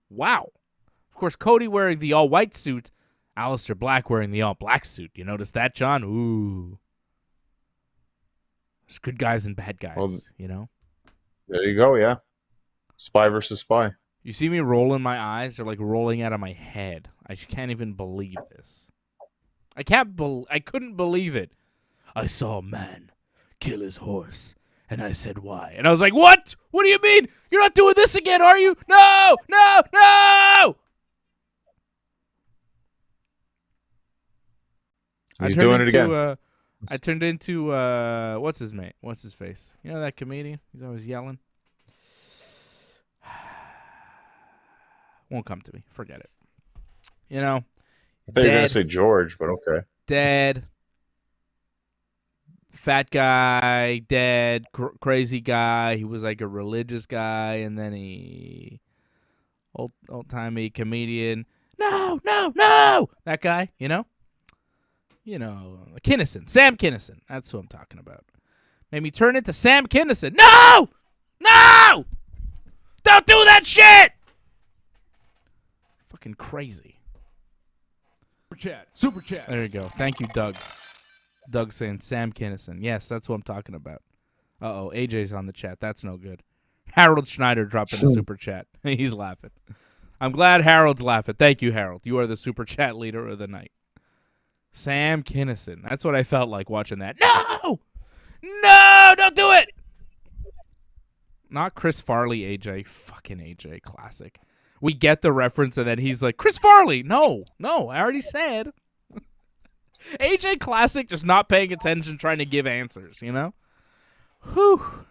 Wow. Of course, Cody wearing the all-white suit. Aleister Black wearing the all-black suit. You notice that, John? Ooh. There's good guys and bad guys, well, There you go, yeah. Spy versus spy. You see me rolling my eyes? They're like rolling out of my head. I can't even believe this. I couldn't believe it. I saw a man kill his horse, and I said, why? And I was like, what? What do you mean? You're not doing this again, are you? No! No! No! He's doing it again. I turned into, what's his face? You know that comedian? He's always yelling. Won't come to me. Forget it. I thought you were going to say George, but okay. Dead. Fat guy, dead, crazy guy. He was like a religious guy, and then he old-timey comedian. No, no, no! That guy, Kinison, Sam Kinison. That's who I'm talking about. Made me turn into Sam Kinison. No! No! Don't do that shit! Fucking crazy. Super chat. There you go. Thank you, Doug. Doug saying Sam Kinison. Yes, that's what I'm talking about. Uh-oh, AJ's on the chat. That's no good. Harold Schneider dropping a super chat. He's laughing. I'm glad Harold's laughing. Thank you, Harold. You are the super chat leader of the night. Sam Kinison. That's what I felt like watching that. No! No! Don't do it! Not Chris Farley, AJ. Fucking AJ. Classic. We get the reference, and then he's like, Chris Farley! No, I already said. AJ Classic just not paying attention, trying to give answers, Whew.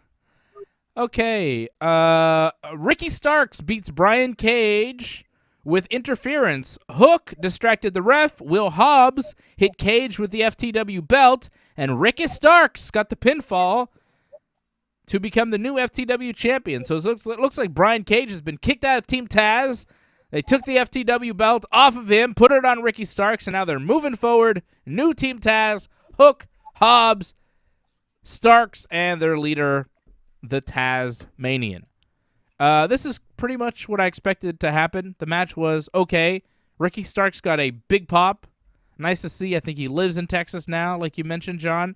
Okay. Ricky Starks beats Brian Cage with interference. Hook distracted the ref. Will Hobbs hit Cage with the FTW belt. And Ricky Starks got the pinfall to become the new FTW champion. So it looks like Brian Cage has been kicked out of Team Taz. They took the FTW belt off of him, put it on Ricky Starks, and now they're moving forward. New Team Taz, Hook, Hobbs, Starks, and their leader, the Tasmanian. This is pretty much what I expected to happen. The match was okay. Ricky Starks got a big pop. Nice to see. I think he lives in Texas now, like you mentioned, John.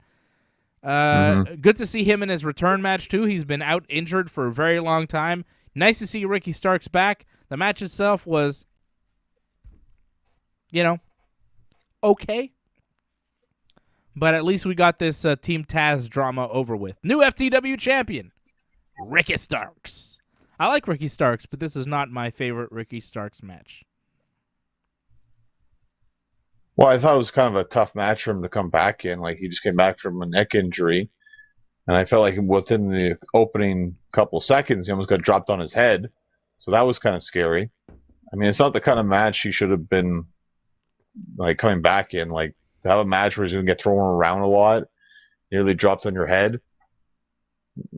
Good to see him in his return match, too. He's been out injured for a very long time. Nice to see Ricky Starks back. The match itself was, okay. But at least we got this Team Taz drama over with. New FTW champion, Ricky Starks. I like Ricky Starks, but this is not my favorite Ricky Starks match. Well, I thought it was kind of a tough match for him to come back in. Like, he just came back from a neck injury. And I felt like within the opening couple seconds, he almost got dropped on his head. So that was kind of scary. I mean, it's not the kind of match he should have been, coming back in. Like, to have a match where he's going to get thrown around a lot, nearly dropped on your head.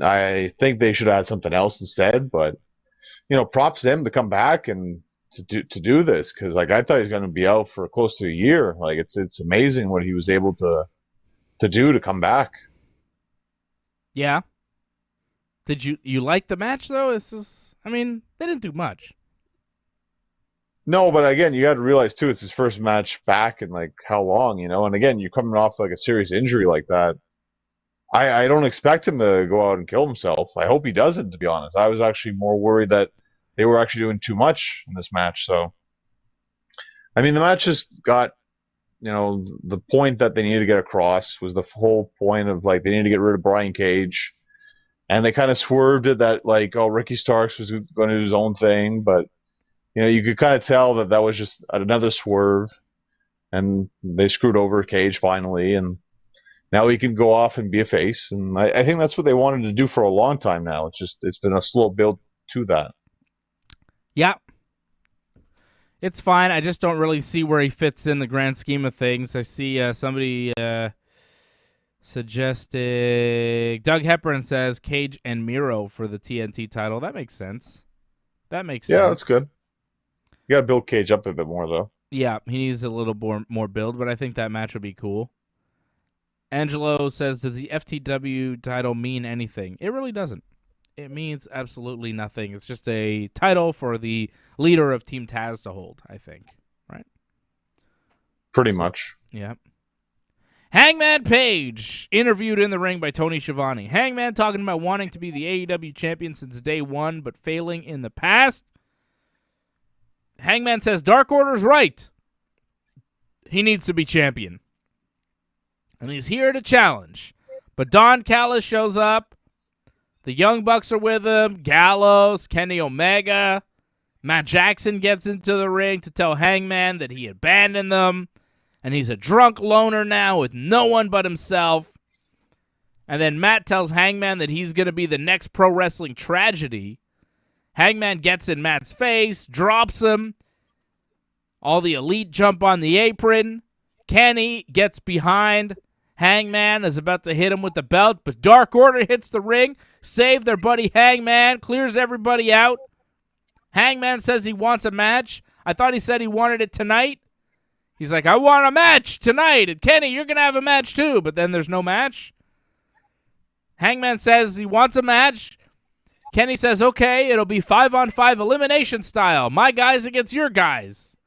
I think they should have had something else instead. But, props to him to come back and to do this. Because, I thought he was going to be out for close to a year. Like, it's amazing what he was able to do to come back. Yeah. Did you like the match, though? They didn't do much. No, but again, you got to realize too, it's his first match back in like how long, you know? And again, you're coming off like a serious injury like that. I don't expect him to go out and kill himself. I hope he doesn't, to be honest. I was actually more worried that they were actually doing too much in this match. So, I mean, the match just got, the point that they needed to get across was the whole point of like they needed to get rid of Brian Cage. And they kind of swerved it that like, oh, Ricky Starks was going to do his own thing. But, you could kind of tell that that was just another swerve. And they screwed over Cage finally. And now he can go off and be a face, and I think that's what they wanted to do for a long time now. It's been a slow build to that. Yeah. It's fine. I just don't really see where he fits in the grand scheme of things. I see somebody suggesting... Doug Hepburn says Cage and Miro for the TNT title. That makes sense. Yeah, that's good. You got to build Cage up a bit more, though. Yeah, he needs a little more build, but I think that match would be cool. Angelo says, does the FTW title mean anything? It really doesn't. It means absolutely nothing. It's just a title for the leader of Team Taz to hold, I think. Right? Pretty much. Yeah. Hangman Page, interviewed in the ring by Tony Schiavone. Hangman talking about wanting to be the AEW champion since day one, but failing in the past. Hangman says Dark Order's right. He needs to be champion. And he's here to challenge. But Don Callis shows up. The Young Bucks are with him. Gallows, Kenny Omega. Matt Jackson gets into the ring to tell Hangman that he abandoned them. And he's a drunk loner now with no one but himself. And then Matt tells Hangman that he's going to be the next pro wrestling tragedy. Hangman gets in Matt's face, drops him. All the Elite jump on the apron. Kenny gets behind. Hangman is about to hit him with the belt, but Dark Order hits the ring, save their buddy Hangman, clears everybody out. Hangman says he wants a match. I thought he said he wanted it tonight. He's like, I want a match tonight, and Kenny, you're going to have a match too, but then there's no match. Hangman says he wants a match. Kenny says, okay, it'll be 5-on-5 elimination style. My guys against your guys.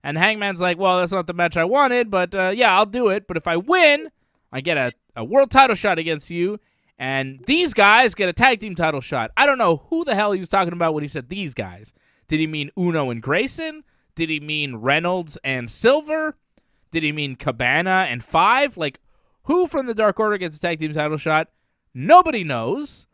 And Hangman's like, well, that's not the match I wanted, but yeah, I'll do it. But if I win, I get a world title shot against you, and these guys get a tag team title shot. I don't know who the hell he was talking about when he said these guys. Did he mean Uno and Grayson? Did he mean Reynolds and Silver? Did he mean Cabana and Five? Like, who from the Dark Order gets a tag team title shot? Nobody knows.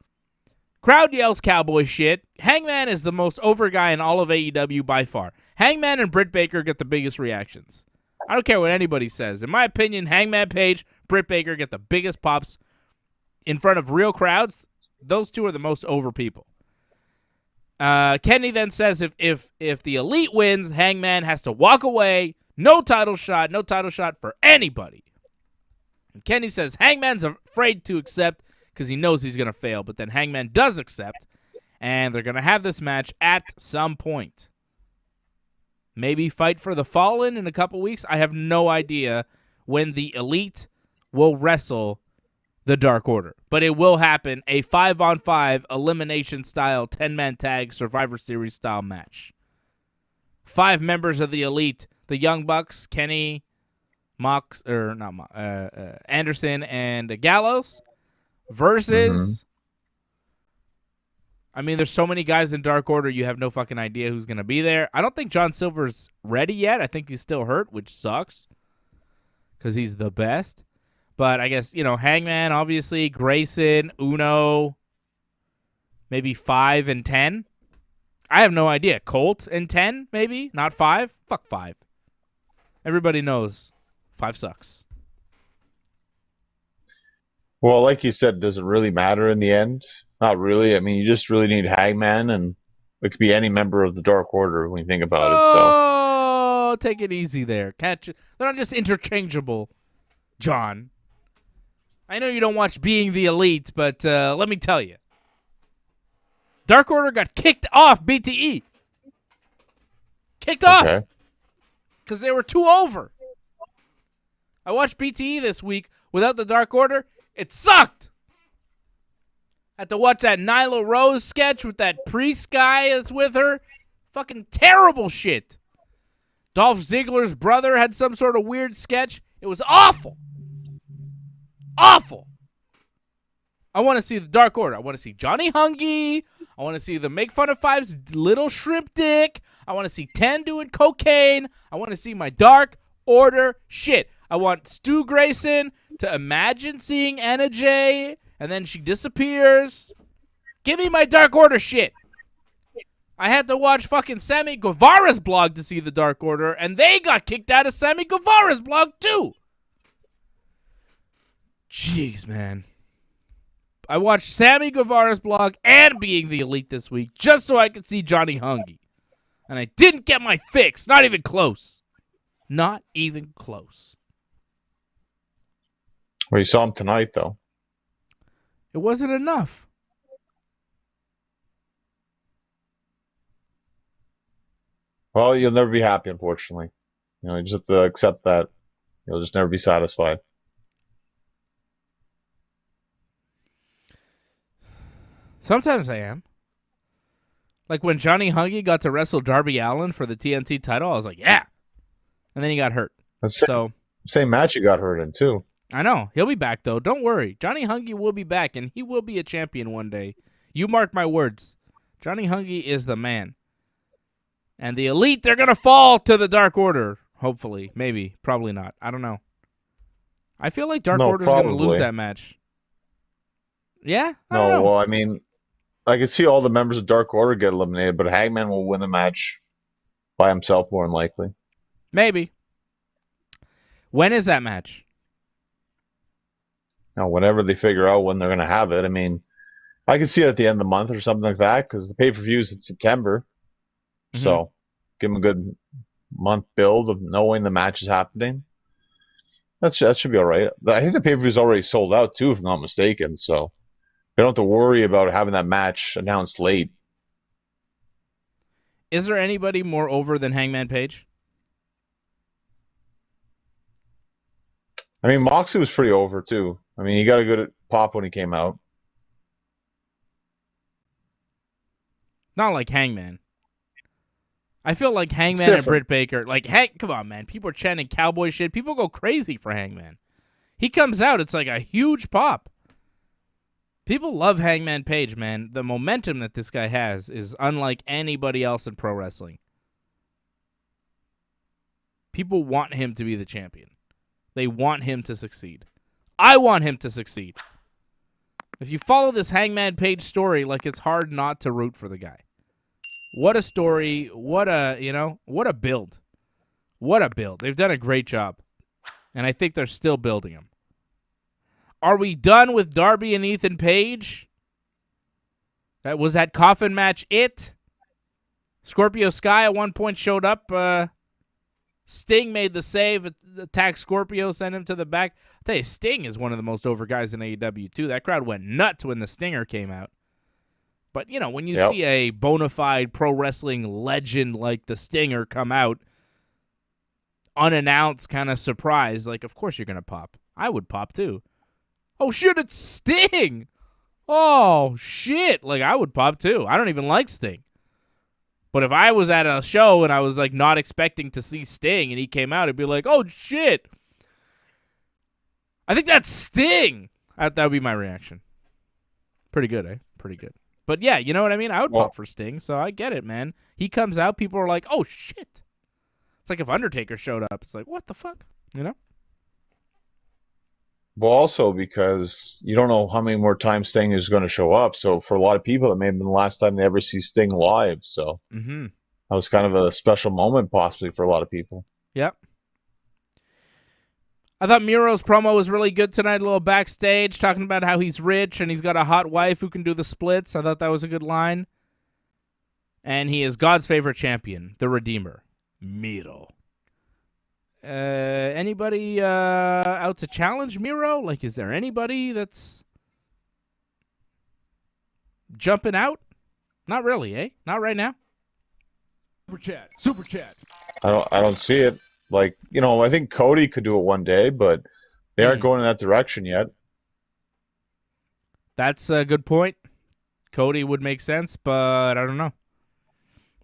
Crowd yells cowboy shit. Hangman is the most over guy in all of AEW by far. Hangman and Britt Baker get the biggest reactions. I don't care what anybody says. In my opinion, Hangman Page, Britt Baker get the biggest pops in front of real crowds. Those two are the most over people. Kenny then says if the Elite wins, Hangman has to walk away. No title shot for anybody. And Kenny says Hangman's afraid to accept because he knows he's going to fail, but then Hangman does accept, and they're going to have this match at some point. Maybe Fight for the Fallen in a couple weeks. I have no idea when the Elite will wrestle the Dark Order, but it will happen, a 5-on-5 elimination-style 10-man tag Survivor Series style match. 5 members of the Elite, the Young Bucks, Kenny, Anderson, and Gallows, versus, I mean, there's so many guys in Dark Order, you have no fucking idea who's going to be there. I don't think John Silver's ready yet. I think he's still hurt, which sucks, because he's the best. But I guess, Hangman, obviously, Grayson, Uno, maybe 5 and 10. I have no idea. Colt and 10, maybe? Not 5? Fuck 5. Everybody knows 5 sucks. Well, like you said, does it really matter in the end? Not really. I mean, you just really need Hangman, and it could be any member of the Dark Order when you think about it. Oh, take it easy there. They're not just interchangeable, John. I know you don't watch Being the Elite, but let me tell you. Dark Order got kicked off BTE. Kicked off. Because they were too over. I watched BTE this week without the Dark Order. It sucked. Had to watch that Nyla Rose sketch with that priest guy that's with her. Fucking terrible shit. Dolph Ziggler's brother had some sort of weird sketch. It was awful. Awful. I want to see the Dark Order. I want to see Johnny Hungy. I want to see the Make Fun of Five's little shrimp dick. I want to see 10 doing cocaine. I want to see my Dark Order shit. I want Stu Grayson to imagine seeing Anna Jay, and then she disappears. Give me my Dark Order shit. I had to watch fucking Sammy Guevara's blog to see the Dark Order, and they got kicked out of Sammy Guevara's blog too. Jeez, man. I watched Sammy Guevara's blog and Being the Elite this week just so I could see Johnny Hungy. And I didn't get my fix. Not even close. Not even close. Well, you saw him tonight, though. It wasn't enough. Well, you'll never be happy, unfortunately. You just have to accept that. You'll just never be satisfied. Sometimes I am. Like when Johnny Hungy got to wrestle Darby Allin for the TNT title, I was like, yeah. And then he got hurt. That's same match he got hurt in, too. I know. He'll be back, though. Don't worry. Johnny Hungy will be back, and he will be a champion one day. You mark my words. Johnny Hungy is the man. And the Elite, they're going to fall to the Dark Order. Hopefully. Maybe. Probably not. I don't know. I feel like Dark Order's going to lose that match. Yeah? I don't know. Well, I mean, I could see all the members of Dark Order get eliminated, but Hangman will win the match by himself more than likely. Maybe. When is that match? Now, whenever they figure out when they're going to have it. I mean, I could see it at the end of the month or something like that because the pay-per-view is in September. Mm-hmm. So give them a good month build of knowing the match is happening. That should be all right. I think the pay-per-view is already sold out, too, if I'm not mistaken. So you don't have to worry about having that match announced late. Is there anybody more over than Hangman Page? I mean, Moxley was pretty over, too. I mean, he got a good pop when he came out. Not like Hangman. I feel like Hangman and Britt Baker, come on, man. People are chanting cowboy shit. People go crazy for Hangman. He comes out, it's like a huge pop. People love Hangman Page, man. The momentum that this guy has is unlike anybody else in pro wrestling. People want him to be the champion. They want him to succeed. I want him to succeed. If you follow this Hangman Page story, it's hard not to root for the guy. What a story. What a build. What a build. They've done a great job. And I think they're still building him. Are we done with Darby and Ethan Page? Was that coffin match it? Scorpio Sky at one point showed up. Sting made the save, attacked Scorpio, sent him to the back. I'll tell you, Sting is one of the most over guys in AEW, too. That crowd went nuts when the Stinger came out. But, when you see a bona fide pro wrestling legend like the Stinger come out, unannounced, kind of surprised, of course you're going to pop. I would pop, too. Oh, shit, it's Sting! Oh, shit. I would pop, too. I don't even like Sting. But if I was at a show and I was, not expecting to see Sting and he came out, I'd be like, oh, shit. I think that's Sting. That would be my reaction. Pretty good, eh? Pretty good. But, yeah, you know what I mean? I would pop for Sting, so I get it, man. He comes out, people are like, oh, shit. It's like if Undertaker showed up. It's like, what the fuck? Well, also because you don't know how many more times Sting is going to show up. So for a lot of people, it may have been the last time they ever see Sting live. So that was kind of a special moment possibly for a lot of people. Yep. I thought Miro's promo was really good tonight, a little backstage, talking about how he's rich and he's got a hot wife who can do the splits. I thought that was a good line. And he is God's favorite champion, the Redeemer, Miro. Anybody out to challenge Miro? Is there anybody that's jumping out? Not really, eh? Not right now. Super chat. I don't see it. I think Cody could do it one day, but they aren't going in that direction yet. That's a good point. Cody would make sense, but I don't know.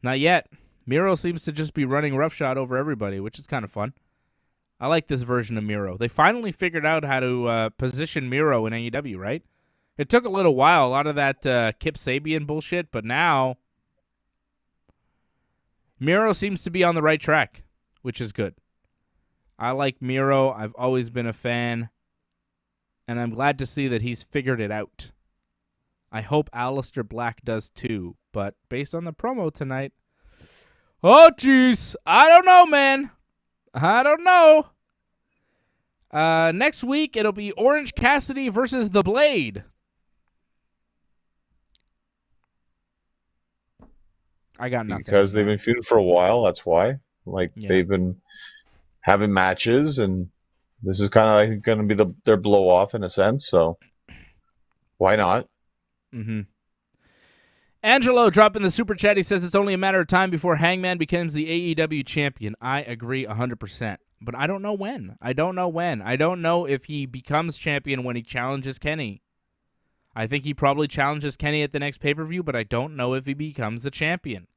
Not yet. Miro seems to just be running roughshod over everybody, which is kind of fun. I like this version of Miro. They finally figured out how to position Miro in AEW, right? It took a little while, a lot of that Kip Sabian bullshit, but now Miro seems to be on the right track, which is good. I like Miro. I've always been a fan, and I'm glad to see that he's figured it out. I hope Aleister Black does too, but based on the promo tonight, oh, jeez, I don't know, man. I don't know. Next week, it'll be Orange Cassidy versus The Blade. I got nothing. Because they've been feuding for a while, that's why. They've been having matches, and this is kind of going to be their blow-off in a sense, so why not? Mm-hmm. Angelo dropping the super chat. He says it's only a matter of time before Hangman becomes the AEW champion. I agree 100%, but I don't know when. I don't know if he becomes champion when he challenges Kenny. I think he probably challenges Kenny at the next pay-per-view, but I don't know if he becomes the champion.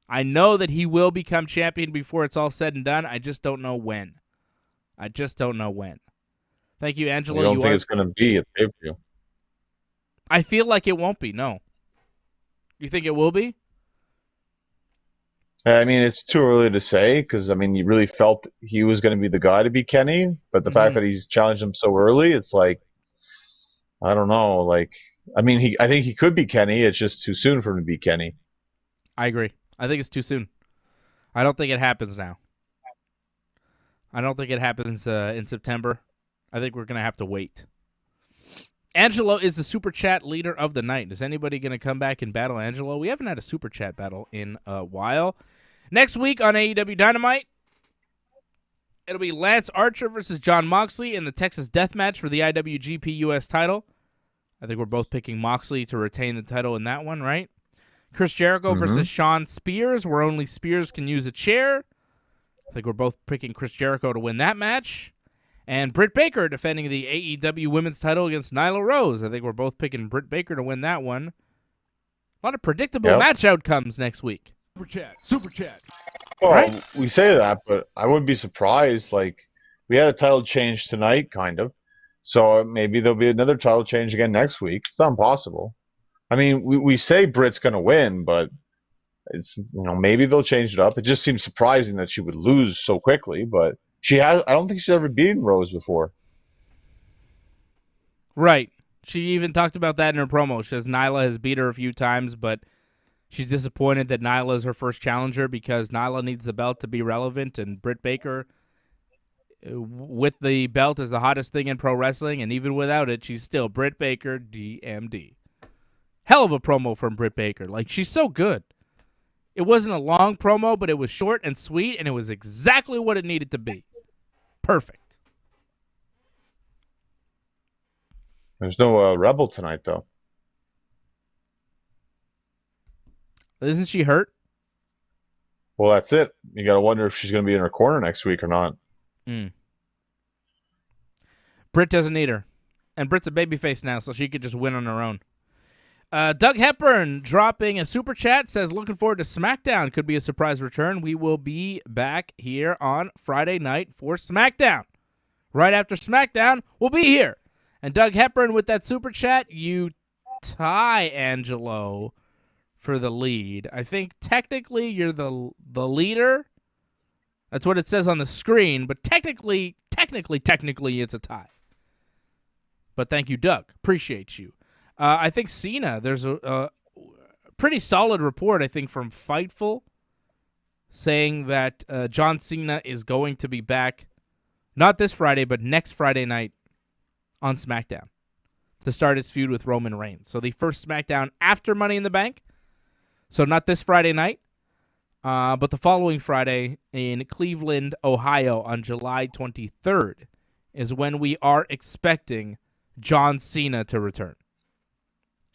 I know that he will become champion before it's all said and done. I just don't know when. Thank you, Angelo. You don't think it's going to be at the pay-per-view? I feel like it won't be, no. You think it will be? I mean, it's too early to say because, I mean, you really felt he was going to be the guy to be Kenny, but the fact that he's challenged him so early, it's like, I don't know. I think he could be Kenny. It's just too soon for him to be Kenny. I agree. I think it's too soon. I don't think it happens now. I don't think it happens in September. I think we're going to have to wait. Angelo is the Super Chat leader of the night. Is anybody going to come back and battle Angelo? We haven't had a Super Chat battle in a while. Next week on AEW Dynamite, it'll be Lance Archer versus Jon Moxley in the Texas Death Match for the IWGP US title. I think we're both picking Moxley to retain the title in that one, right? Chris Jericho versus Shawn Spears, where only Spears can use a chair. I think we're both picking Chris Jericho to win that match. And Britt Baker defending the AEW Women's title against Nyla Rose. I think we're both picking Britt Baker to win that one. A lot of predictable match outcomes next week. Super chat. Well, right? We say that, but I wouldn't be surprised. We had a title change tonight, kind of. So maybe there'll be another title change again next week. It's not impossible. I mean, we say Britt's going to win, but it's maybe they'll change it up. It just seems surprising that she would lose so quickly, but I don't think she's ever beaten Rose before. Right. She even talked about that in her promo. She says Nyla has beat her a few times, but she's disappointed that Nyla is her first challenger because Nyla needs the belt to be relevant, and Britt Baker, with the belt, is the hottest thing in pro wrestling, and even without it, she's still Britt Baker, DMD. Hell of a promo from Britt Baker. She's so good. It wasn't a long promo, but it was short and sweet, and it was exactly what it needed to be. Perfect. There's no Rebel tonight, though. Isn't she hurt? Well, that's it. You got to wonder if she's going to be in her corner next week or not. Britt doesn't need her. And Britt's a babyface now, so she could just win on her own. Doug Hepburn dropping a super chat says, looking forward to SmackDown. Could be a surprise return. We will be back here on Friday night for SmackDown. Right after SmackDown, we'll be here. And Doug Hepburn with that super chat, you tie Angelo for the lead. I think technically you're the leader. That's what it says on the screen, but technically it's a tie. But thank you, Doug. Appreciate you. I think Cena, there's a pretty solid report, I think, from Fightful saying that John Cena is going to be back, not this Friday, but next Friday night on SmackDown to start his feud with Roman Reigns. So the first SmackDown after Money in the Bank. So not this Friday night, but the following Friday in Cleveland, Ohio on July 23rd is when we are expecting John Cena to return.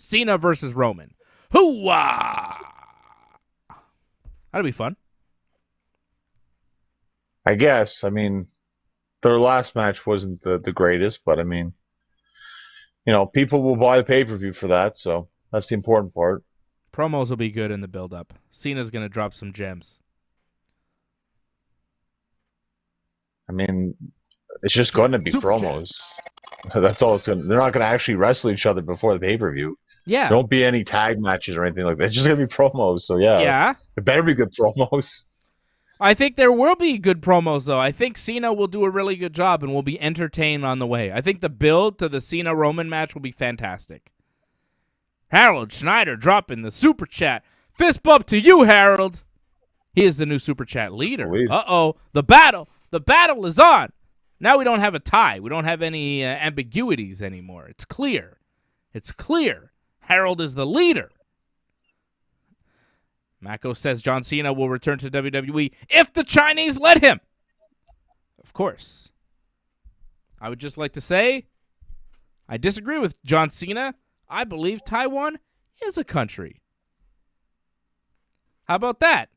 Cena versus Roman. Hoo-wah! That'll be fun. I guess. I mean, their last match wasn't the greatest, but I mean, people will buy the pay-per-view for that, so that's the important part. Promos will be good in the build-up. Cena's going to drop some gems. I mean, it's just going to be promos. That's all it's going to. They're not going to actually wrestle each other before the pay-per-view. Yeah. There won't be any tag matches or anything like that. It's just going to be promos. So, yeah. It better be good promos. I think there will be good promos, though. I think Cena will do a really good job and will be entertained on the way. I think the build to the Cena-Roman match will be fantastic. Harold Schneider dropping the super chat. Fist bump to you, Harold. He is the new super chat leader. Uh-oh. The battle is on. Now we don't have a tie. We don't have any ambiguities anymore. It's clear. Harold is the leader. Mako says John Cena will return to WWE if the Chinese let him. Of course. I would just like to say I disagree with John Cena. I believe Taiwan is a country. How about that?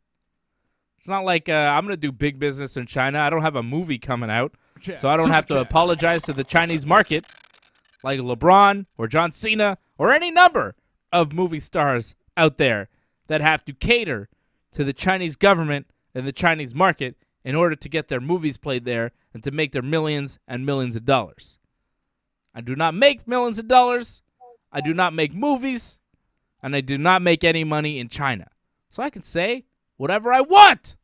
It's not like I'm going to do big business in China. I don't have a movie coming out, so I don't have to apologize to the Chinese market like LeBron or John Cena or any number of movie stars out there that have to cater to the Chinese government and the Chinese market in order to get their movies played there and to make their millions and millions of dollars. I do not make millions of dollars. I do not make movies. And I do not make any money in China. So I can say whatever I want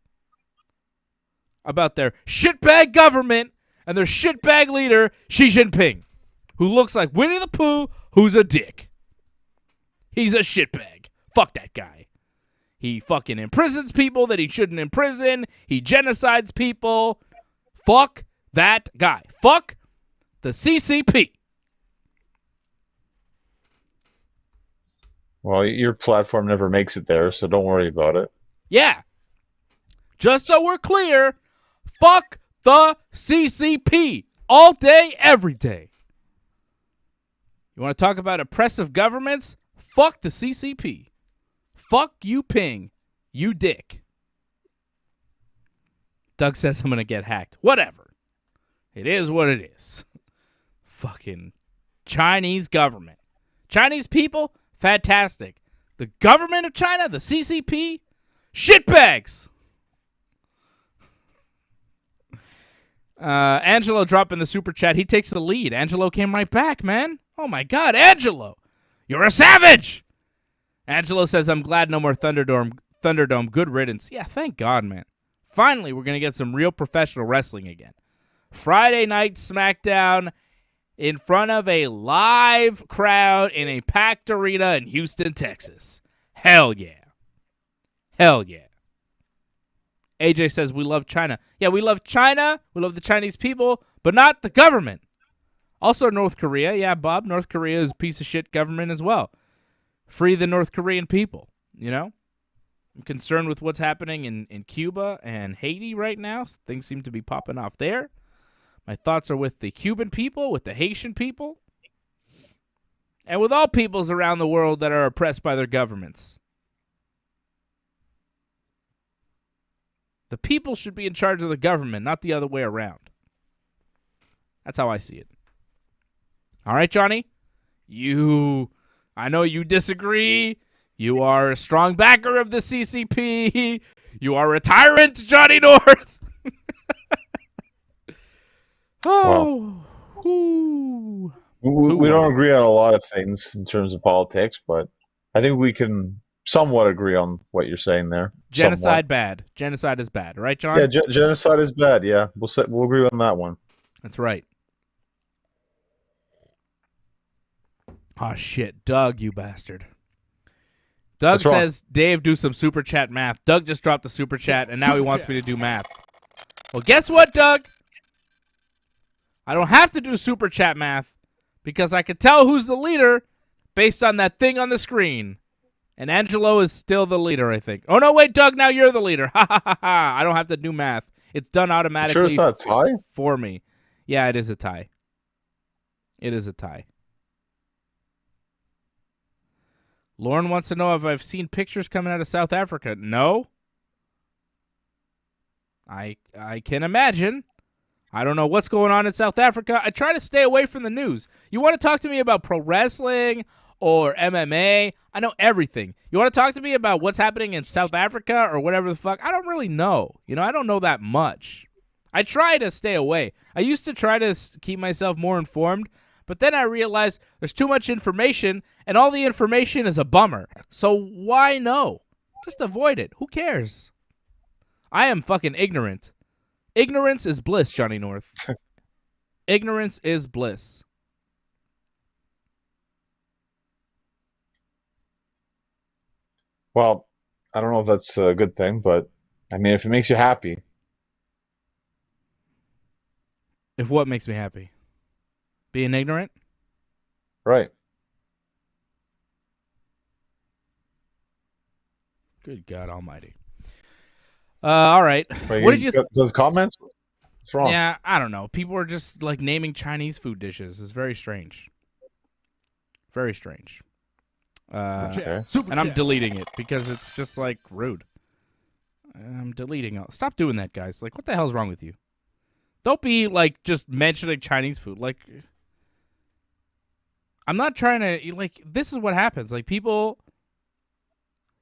about their shitbag government and their shitbag leader, Xi Jinping, who looks like Winnie the Pooh, who's a dick. He's a shitbag. Fuck that guy. He fucking imprisons people that he shouldn't imprison. He genocides people. Fuck that guy. Fuck the CCP. Well, your platform never makes it there, so don't worry about it. Yeah. Just so we're clear, fuck the CCP. All day, every day. You want to talk about oppressive governments? Fuck the CCP. Fuck you, Ping. You dick. Doug says I'm going to get hacked. Whatever. It is what it is. Fucking Chinese government. Chinese people? Fantastic. The government of China? The CCP? Shitbags. Angelo dropping the super chat. He takes the lead. Angelo came right back, man. Oh, my God. Angelo. You're a savage. Angelo says, I'm glad no more Thunderdome. Good riddance. Yeah, thank God, man. Finally, we're going to get some real professional wrestling again. Friday night SmackDown in front of a live crowd in a packed arena in Houston, Texas. Hell yeah. Hell yeah. AJ says, we love China. Yeah, we love China. We love the Chinese people, but not the government. Also North Korea. Yeah, Bob, North Korea is a piece of shit government as well. Free the North Korean people, you know? I'm concerned with what's happening in Cuba and Haiti right now. Things seem to be popping off there. My thoughts are with the Cuban people, with the Haitian people, and with all peoples around the world that are oppressed by their governments. The people should be in charge of the government, not the other way around. That's how I see it. All right, Johnny? I know you disagree. You are a strong backer of the CCP. You are a tyrant, Johnny North. Oh. Well, we don't agree on a lot of things in terms of politics, but I think we can somewhat agree on what you're saying there. Genocide somewhat. bad. Genocide is bad, right, John? Yeah, genocide is bad. Yeah, we'll agree on that one. That's right. Oh, shit. Doug, you bastard. Doug says, Dave, do some super chat math. Doug just dropped the super chat, and now he wants me to do math. Well, guess what, Doug? I don't have to do super chat math because I can tell who's the leader based on that thing on the screen. And Angelo is still the leader, I think. Oh, no, wait, Doug, now you're the leader. Ha, ha, ha, ha. I don't have to do math. It's done automatically sure it's not a tie? For me. Yeah, it is a tie. It is a tie. Lauren wants to know if I've seen pictures coming out of South Africa. No. I can imagine. I don't know what's going on in South Africa. I try to stay away from the news. You want to talk to me about pro wrestling or MMA. I know everything. You want to talk to me about what's happening in South Africa or whatever the fuck? I don't really know. I don't know that much. I try to stay away. I used to try to keep myself more informed, but then I realized there's too much information, and all the information is a bummer. So why know? Just avoid it. Who cares? I am fucking ignorant. Ignorance is bliss, Johnny North. Ignorance is bliss. Well, I don't know if that's a good thing, but I mean, if it makes you happy. If what makes me happy? Being ignorant? Right. Good God Almighty. All right. Wait, what did you? Those comments? What's wrong? Yeah, I don't know. People are just like naming Chinese food dishes. It's very strange. Very strange. Okay. And I'm deleting it because it's just like rude. I'm deleting all. Stop doing that, guys. Like, what the hell's wrong with you? Don't be like just mentioning Chinese food. Like, I'm not trying to. Like, this is what happens. Like, people.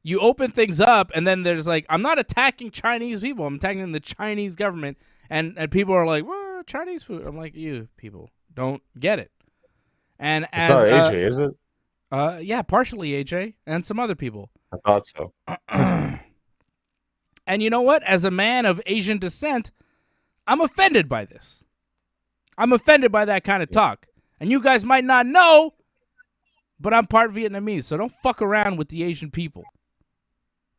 You open things up, and then there's like, I'm not attacking Chinese people. I'm attacking the Chinese government, and people are like, well, Chinese food. I'm like, you people don't get it. And as it's not AJ, is it? Yeah, partially AJ and some other people. I thought so. And you know what? As a man of Asian descent, I'm offended by this. I'm offended by that kind of talk. And you guys might not know, but I'm part Vietnamese, so don't fuck around with the Asian people.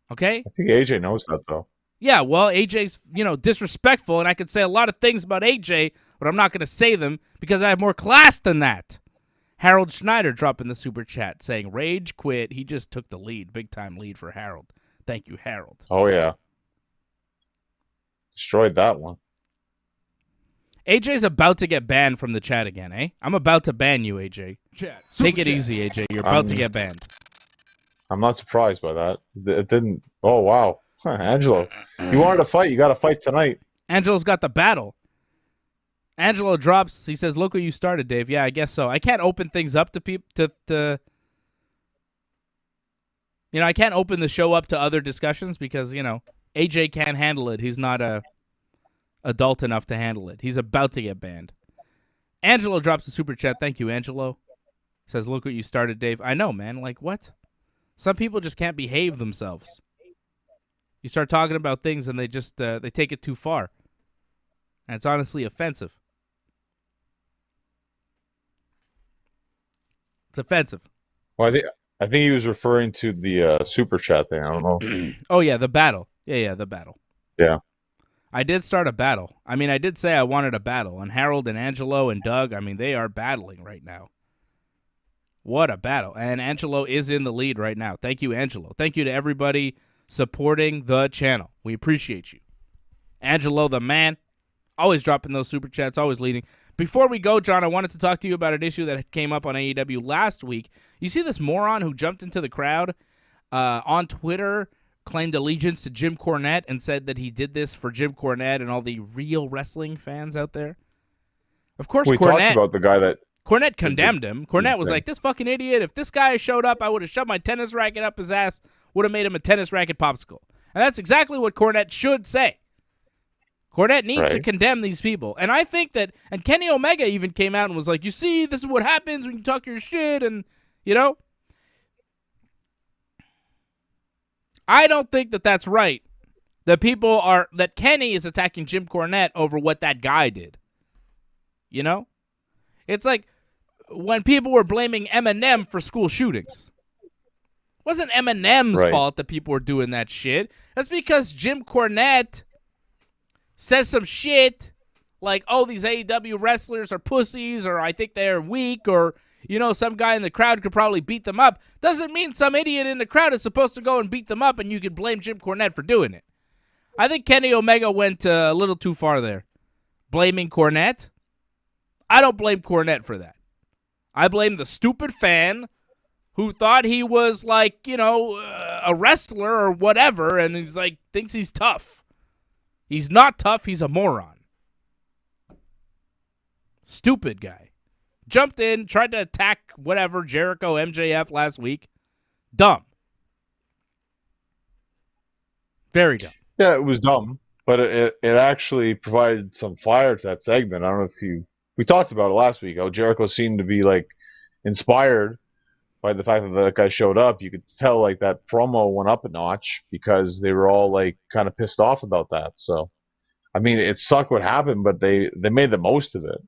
Okay? I think AJ knows that, though. Yeah, well, AJ's, disrespectful, and I could say a lot of things about AJ, but I'm not going to say them because I have more class than that. Harold Schneider dropping the super chat saying, Rage quit. He just took the lead. Big time lead for Harold. Thank you, Harold. Oh, yeah. Destroyed that one. AJ's about to get banned from the chat again, eh? I'm about to ban you, AJ. Take it easy, AJ. You're about to get banned. I'm not surprised by that. It didn't. Oh, wow. Angelo. You wanted to fight. You got to fight tonight. Angelo's got the battle. Angelo drops. He says, look what you started, Dave. Yeah, I guess so. I can't open things up to people. I can't open the show up to other discussions because, AJ can't handle it. He's not adult enough to handle it. He's about to get banned. Angelo drops a super chat. Thank you, Angelo. Says, look what you started, Dave. I know, man. Like, what? Some people just can't behave themselves. You start talking about things and they just they take it too far. And it's honestly offensive. It's offensive. Well, I think he was referring to the super chat thing. I don't know. Oh, yeah, the battle. Yeah, the battle. Yeah. I did start a battle. I mean, I did say I wanted a battle. And Harold and Angelo and Doug, I mean, they are battling right now. What a battle. And Angelo is in the lead right now. Thank you, Angelo. Thank you to everybody supporting the channel. We appreciate you. Angelo, the man, always dropping those super chats, always leading. Before we go, John, I wanted to talk to you about an issue that came up on AEW last week. You see this moron who jumped into the crowd on Twitter, claimed allegiance to Jim Cornette, and said that he did this for Jim Cornette and all the real wrestling fans out there? Of course, we talked about the guy that... Cornette condemned him. Cornette was like, this fucking idiot. If this guy showed up, I would have shoved my tennis racket up his ass, would have made him a tennis racket popsicle. And that's exactly what Cornette should say. Cornette needs to condemn these people. And I think that, and Kenny Omega even came out and was like, you see, this is what happens when you talk your shit, and, I don't think that that's right. That Kenny is attacking Jim Cornette over what that guy did. It's like when people were blaming Eminem for school shootings. It wasn't Eminem's fault that people were doing that shit. That's because Jim Cornette says some shit like, oh, these AEW wrestlers are pussies, or I think they're weak, or, some guy in the crowd could probably beat them up. Doesn't mean some idiot in the crowd is supposed to go and beat them up and you could blame Jim Cornette for doing it. I think Kenny Omega went a little too far there. Blaming Cornette? I don't blame Cornette for that. I blame the stupid fan who thought he was like, a wrestler or whatever, and he's like, thinks he's tough. He's not tough. He's a moron. Stupid guy. Jumped in, tried to attack whatever, Jericho, MJF last week. Dumb. Very dumb. Yeah, it was dumb, but it actually provided some fire to that segment. I don't know if we talked about it last week, how Jericho seemed to be like inspired by the fact that guy showed up. You could tell like that promo went up a notch because they were all like kind of pissed off about that. So, I mean, it sucked what happened, but they made the most of it.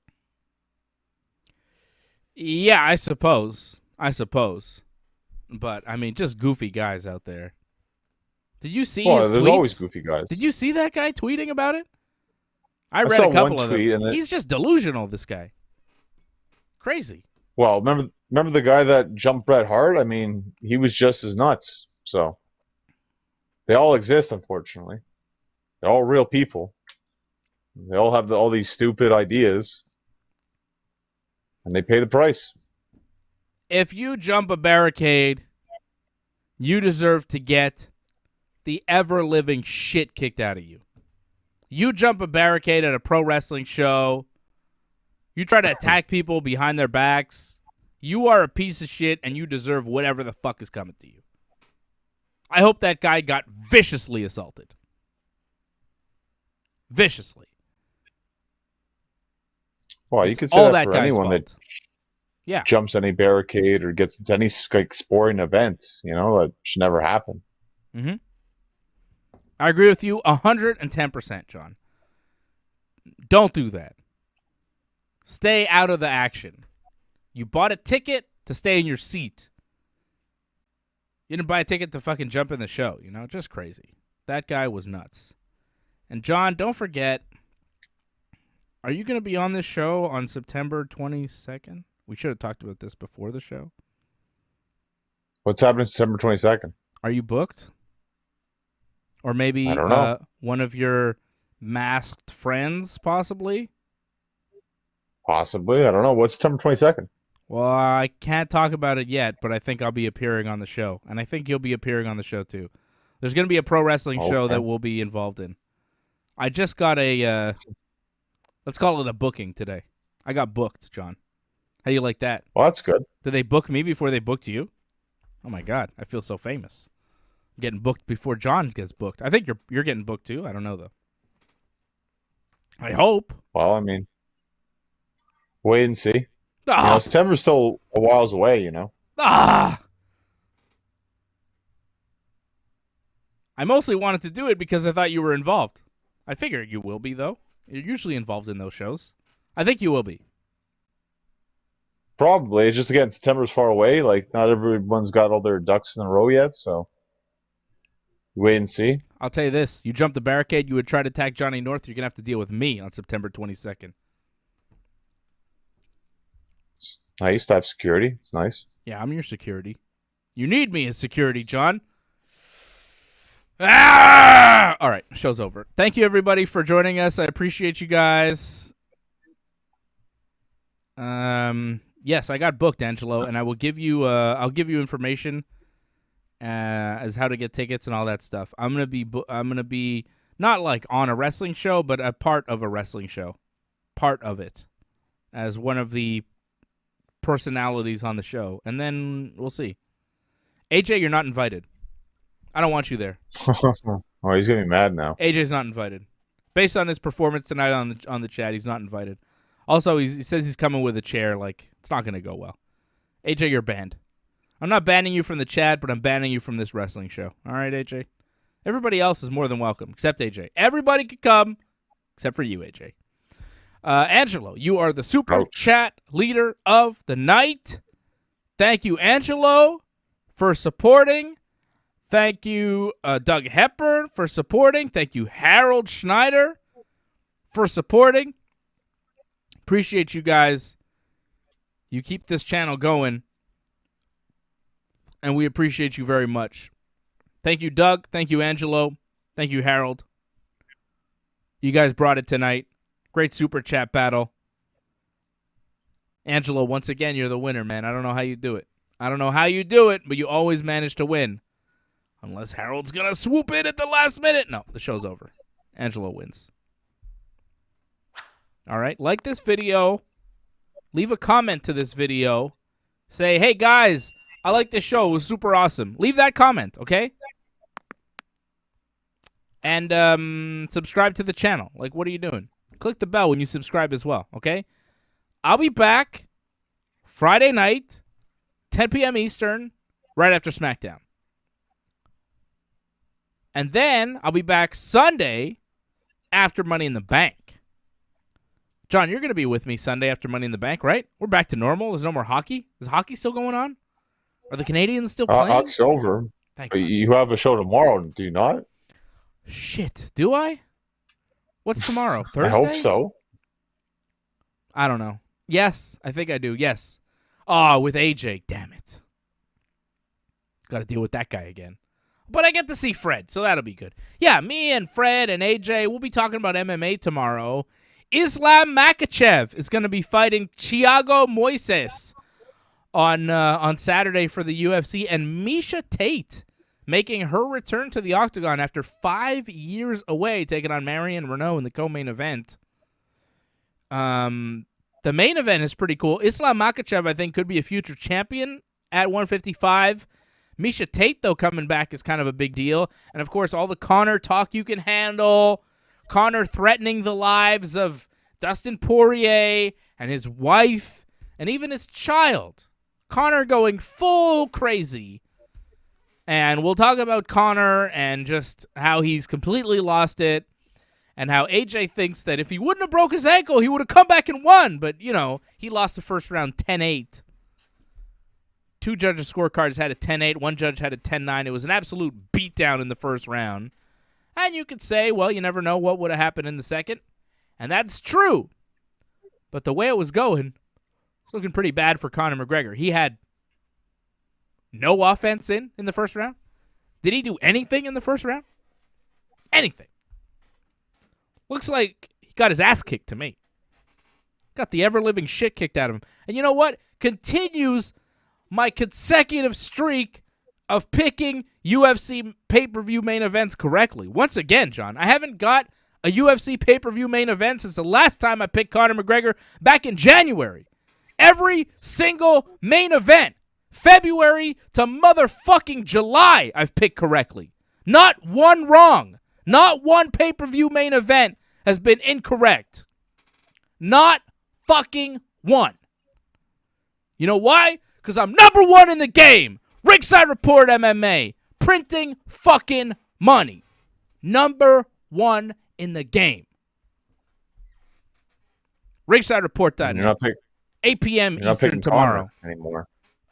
Yeah, I suppose. But, I mean, just goofy guys out there. Did you see his there's tweets? always goofy guys. Did you see that guy tweeting about it? I read a couple of them. He's just delusional, this guy. Crazy. Well, remember the guy that jumped Bret Hart? I mean, he was just as nuts. So, they all exist, unfortunately. They're all real people. They all have all these stupid ideas. And they pay the price. If you jump a barricade, you deserve to get the ever-living shit kicked out of you. You jump a barricade at a pro wrestling show, you try to attack people behind their backs, you are a piece of shit and you deserve whatever the fuck is coming to you. I hope that guy got viciously assaulted. Viciously. Well, you could say that for anyone fault. that jumps any barricade or gets into any like sporting event. You know, that should never happen. Mm-hmm. I agree with you 110%, John. Don't do that. Stay out of the action. You bought a ticket to stay in your seat. You didn't buy a ticket to fucking jump in the show, you know? Just crazy. That guy was nuts. And John, don't forget, are you going to be on this show on September 22nd? We should have talked about this before the show. What's happening September 22nd? Are you booked? Or maybe I don't know. One of your masked friends, possibly? Possibly. I don't know. What's September 22nd? Well, I can't talk about it yet, but I think I'll be appearing on the show. And I think you'll be appearing on the show, too. There's going to be a pro wrestling show that we'll be involved in. I just got a, let's call it a booking today. I got booked, John. How do you like that? Well, that's good. Did they book me before they booked you? Oh, my God. I feel so famous. I'm getting booked before John gets booked. I think you're getting booked, too. I don't know, though. I hope. Well, I mean, wait and see. You know, September's still a whiles away, you know. I mostly wanted to do it because I thought you were involved. I figure you will be, though. You're usually involved in those shows. I think you will be. Probably. It's just, again, September's far away. Like, not everyone's got all their ducks in a row yet, so wait and see. I'll tell you this. You jump the barricade, you would try to attack Johnny North, you're going to have to deal with me on September 22nd. It's nice to have security. It's nice. Yeah, I'm your security. You need me as security, John. Ah! All right, show's over. Thank you, everybody, for joining us. I appreciate you guys. Yes, I got booked, Angelo, and I will give you. I'll give you information as how to get tickets and all that stuff. I'm gonna be not like on a wrestling show, but a part of a wrestling show, part of it, as one of the personalities on the show, and then we'll see. AJ, you're not invited. I don't want you there. Oh, he's gonna be mad now. AJ's not invited. Based on his performance tonight on the chat, he's not invited. Also, he says he's coming with a chair. Like, it's not gonna go well. AJ, you're banned. I'm not banning you from the chat, but I'm banning you from this wrestling show. All right, AJ? Everybody else is more than welcome, except AJ. Everybody could come, except for you, AJ. Angelo, you are the super chat leader of the night. Thank you, Angelo, for supporting. Thank you, Doug Hepburn, for supporting. Thank you, Harold Schneider, for supporting. Appreciate you guys. You keep this channel going, and we appreciate you very much. Thank you, Doug. Thank you, Angelo. Thank you, Harold. You guys brought it tonight. Great super chat battle. Angelo, once again, you're the winner, man. I don't know how you do it. But you always manage to win. Unless Harold's going to swoop in at the last minute. No, the show's over. Angelo wins. All right, like this video. leave a comment to this video. Say, hey, guys, I like this show. It was super awesome. Leave that comment, okay? And subscribe to the channel. Like, what are you doing? Click the bell when you subscribe as well, okay? I'll be back Friday night, 10 p.m. Eastern, right after SmackDown. And then I'll be back Sunday after Money in the Bank. John, you're going to be with me Sunday after Money in the Bank, right? We're back to normal. There's no more hockey. Is hockey still going on? Are the Canadians still playing? Hockey's over. Thank you. You have a show tomorrow, do you not? Shit. Do I? What's tomorrow? Thursday? I hope so. I don't know. Yes, I think I do. Yes. Oh, with AJ. Damn it. Got to deal with that guy again. But I get to see Fred, so that'll be good. Yeah, me and Fred and AJ, we'll be talking about MMA tomorrow. Islam Makhachev is going to be fighting Thiago Moises on Saturday for the UFC. And Miesha Tate making her return to the Octagon after 5 years away, taking on Marion Renault in the co-main event. The main event is pretty cool. Islam Makhachev, I think, could be a future champion at 155. Miesha Tate, though, coming back is kind of a big deal. And, of course, all the Conor talk you can handle. Conor threatening the lives of Dustin Poirier and his wife and even his child. Conor going full crazy. And we'll talk about Conor and just how he's completely lost it and how AJ thinks that if he wouldn't have broke his ankle, he would have come back and won. But, you know, he lost the first round 10-8. 2 judges' scorecards had a 10-8. 1 judge had a 10-9. It was an absolute beatdown in the first round. And you could say, well, you never know what would have happened in the second. And that's true. But the way it was going, it's looking pretty bad for Conor McGregor. He had no offense in the first round. Did he do anything in the first round? Anything. Looks like he got his ass kicked to me. Got the ever-living shit kicked out of him. And you know what? Continues my consecutive streak of picking UFC pay-per-view main events correctly. Once again, John, I haven't got a UFC pay-per-view main event since the last time I picked Conor McGregor back in January. Every single main event, February to motherfucking July, I've picked correctly. Not one wrong. Not one pay-per-view main event has been incorrect. Not fucking one. You know why? Because I'm number one in the game. Ringside Report MMA. Printing fucking money. Number one in the game. RingsideReport.net. You're not 8 p.m. Eastern tomorrow. Anymore.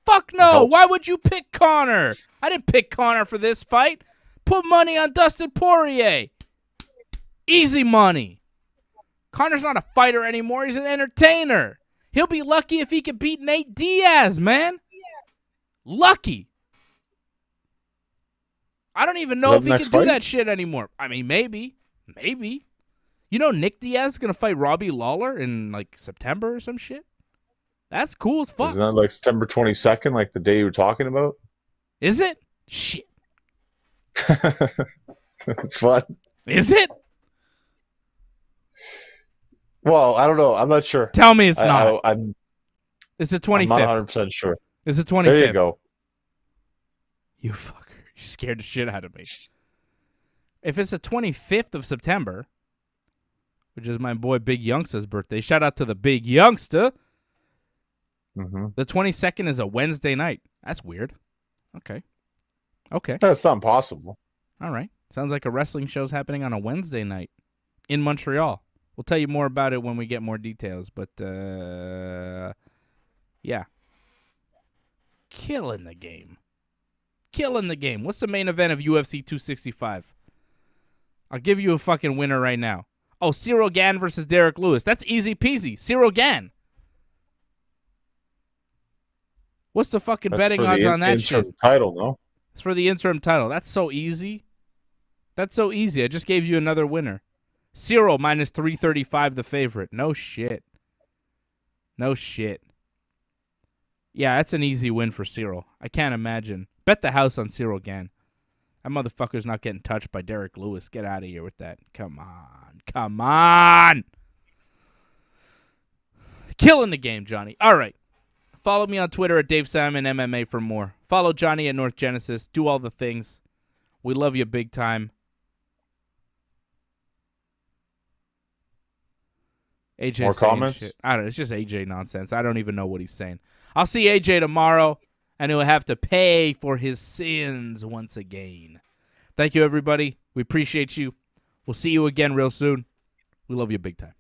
Fuck no. Why would you pick Conor? I didn't pick Conor for this fight. Put money on Dustin Poirier. Easy money. Conor's not a fighter anymore. He's an entertainer. He'll be lucky if he can beat Nate Diaz, man. Lucky. I don't even know if he can do that shit anymore. I mean, maybe. Maybe. You know Nick Diaz is going to fight Robbie Lawler in, like, September or some shit? That's cool as fuck. Isn't that, like, September 22nd, like the day you were talking about? Is it? Shit. It's fun. Is it? Well, I don't know. I'm not sure. Tell me it's not. It's the 25th. I'm not 100% sure. It's the 25th. There you go. You fucker. You scared the shit out of me. If it's the 25th of September, which is my boy Big Youngster's birthday, shout out to the Big Youngster. Mm-hmm. The 22nd is a Wednesday night. That's weird. Okay. That's not impossible. All right. Sounds like a wrestling show's happening on a Wednesday night in Montreal. We'll tell you more about it when we get more details, but yeah. Killing the game. Killing the game. What's the main event of UFC 265? I'll give you a fucking winner right now. Oh, Cyril Gane versus Derek Lewis. That's easy peasy. Cyril Gane. What's the fucking betting odds on that shit? Title, no? It's for the interim title. That's so easy. That's so easy. I just gave you another winner. Cyril minus 335, the favorite. No shit. No shit. Yeah, that's an easy win for Cyril. I can't imagine. Bet the house on Cyril Gane. That motherfucker's not getting touched by Derek Lewis. Get out of here with that. Come on. Come on. Killing the game, Johnny. All right. Follow me on Twitter at Dave Simon MMA for more. Follow Johnny at North Genesis. Do all the things. We love you big time. AJ More saying comments? shit. I don't know. It's just AJ nonsense. I don't even know what he's saying. I'll see AJ tomorrow, and he'll have to pay for his sins once again. Thank you, everybody. We appreciate you. We'll see you again real soon. We love you big time.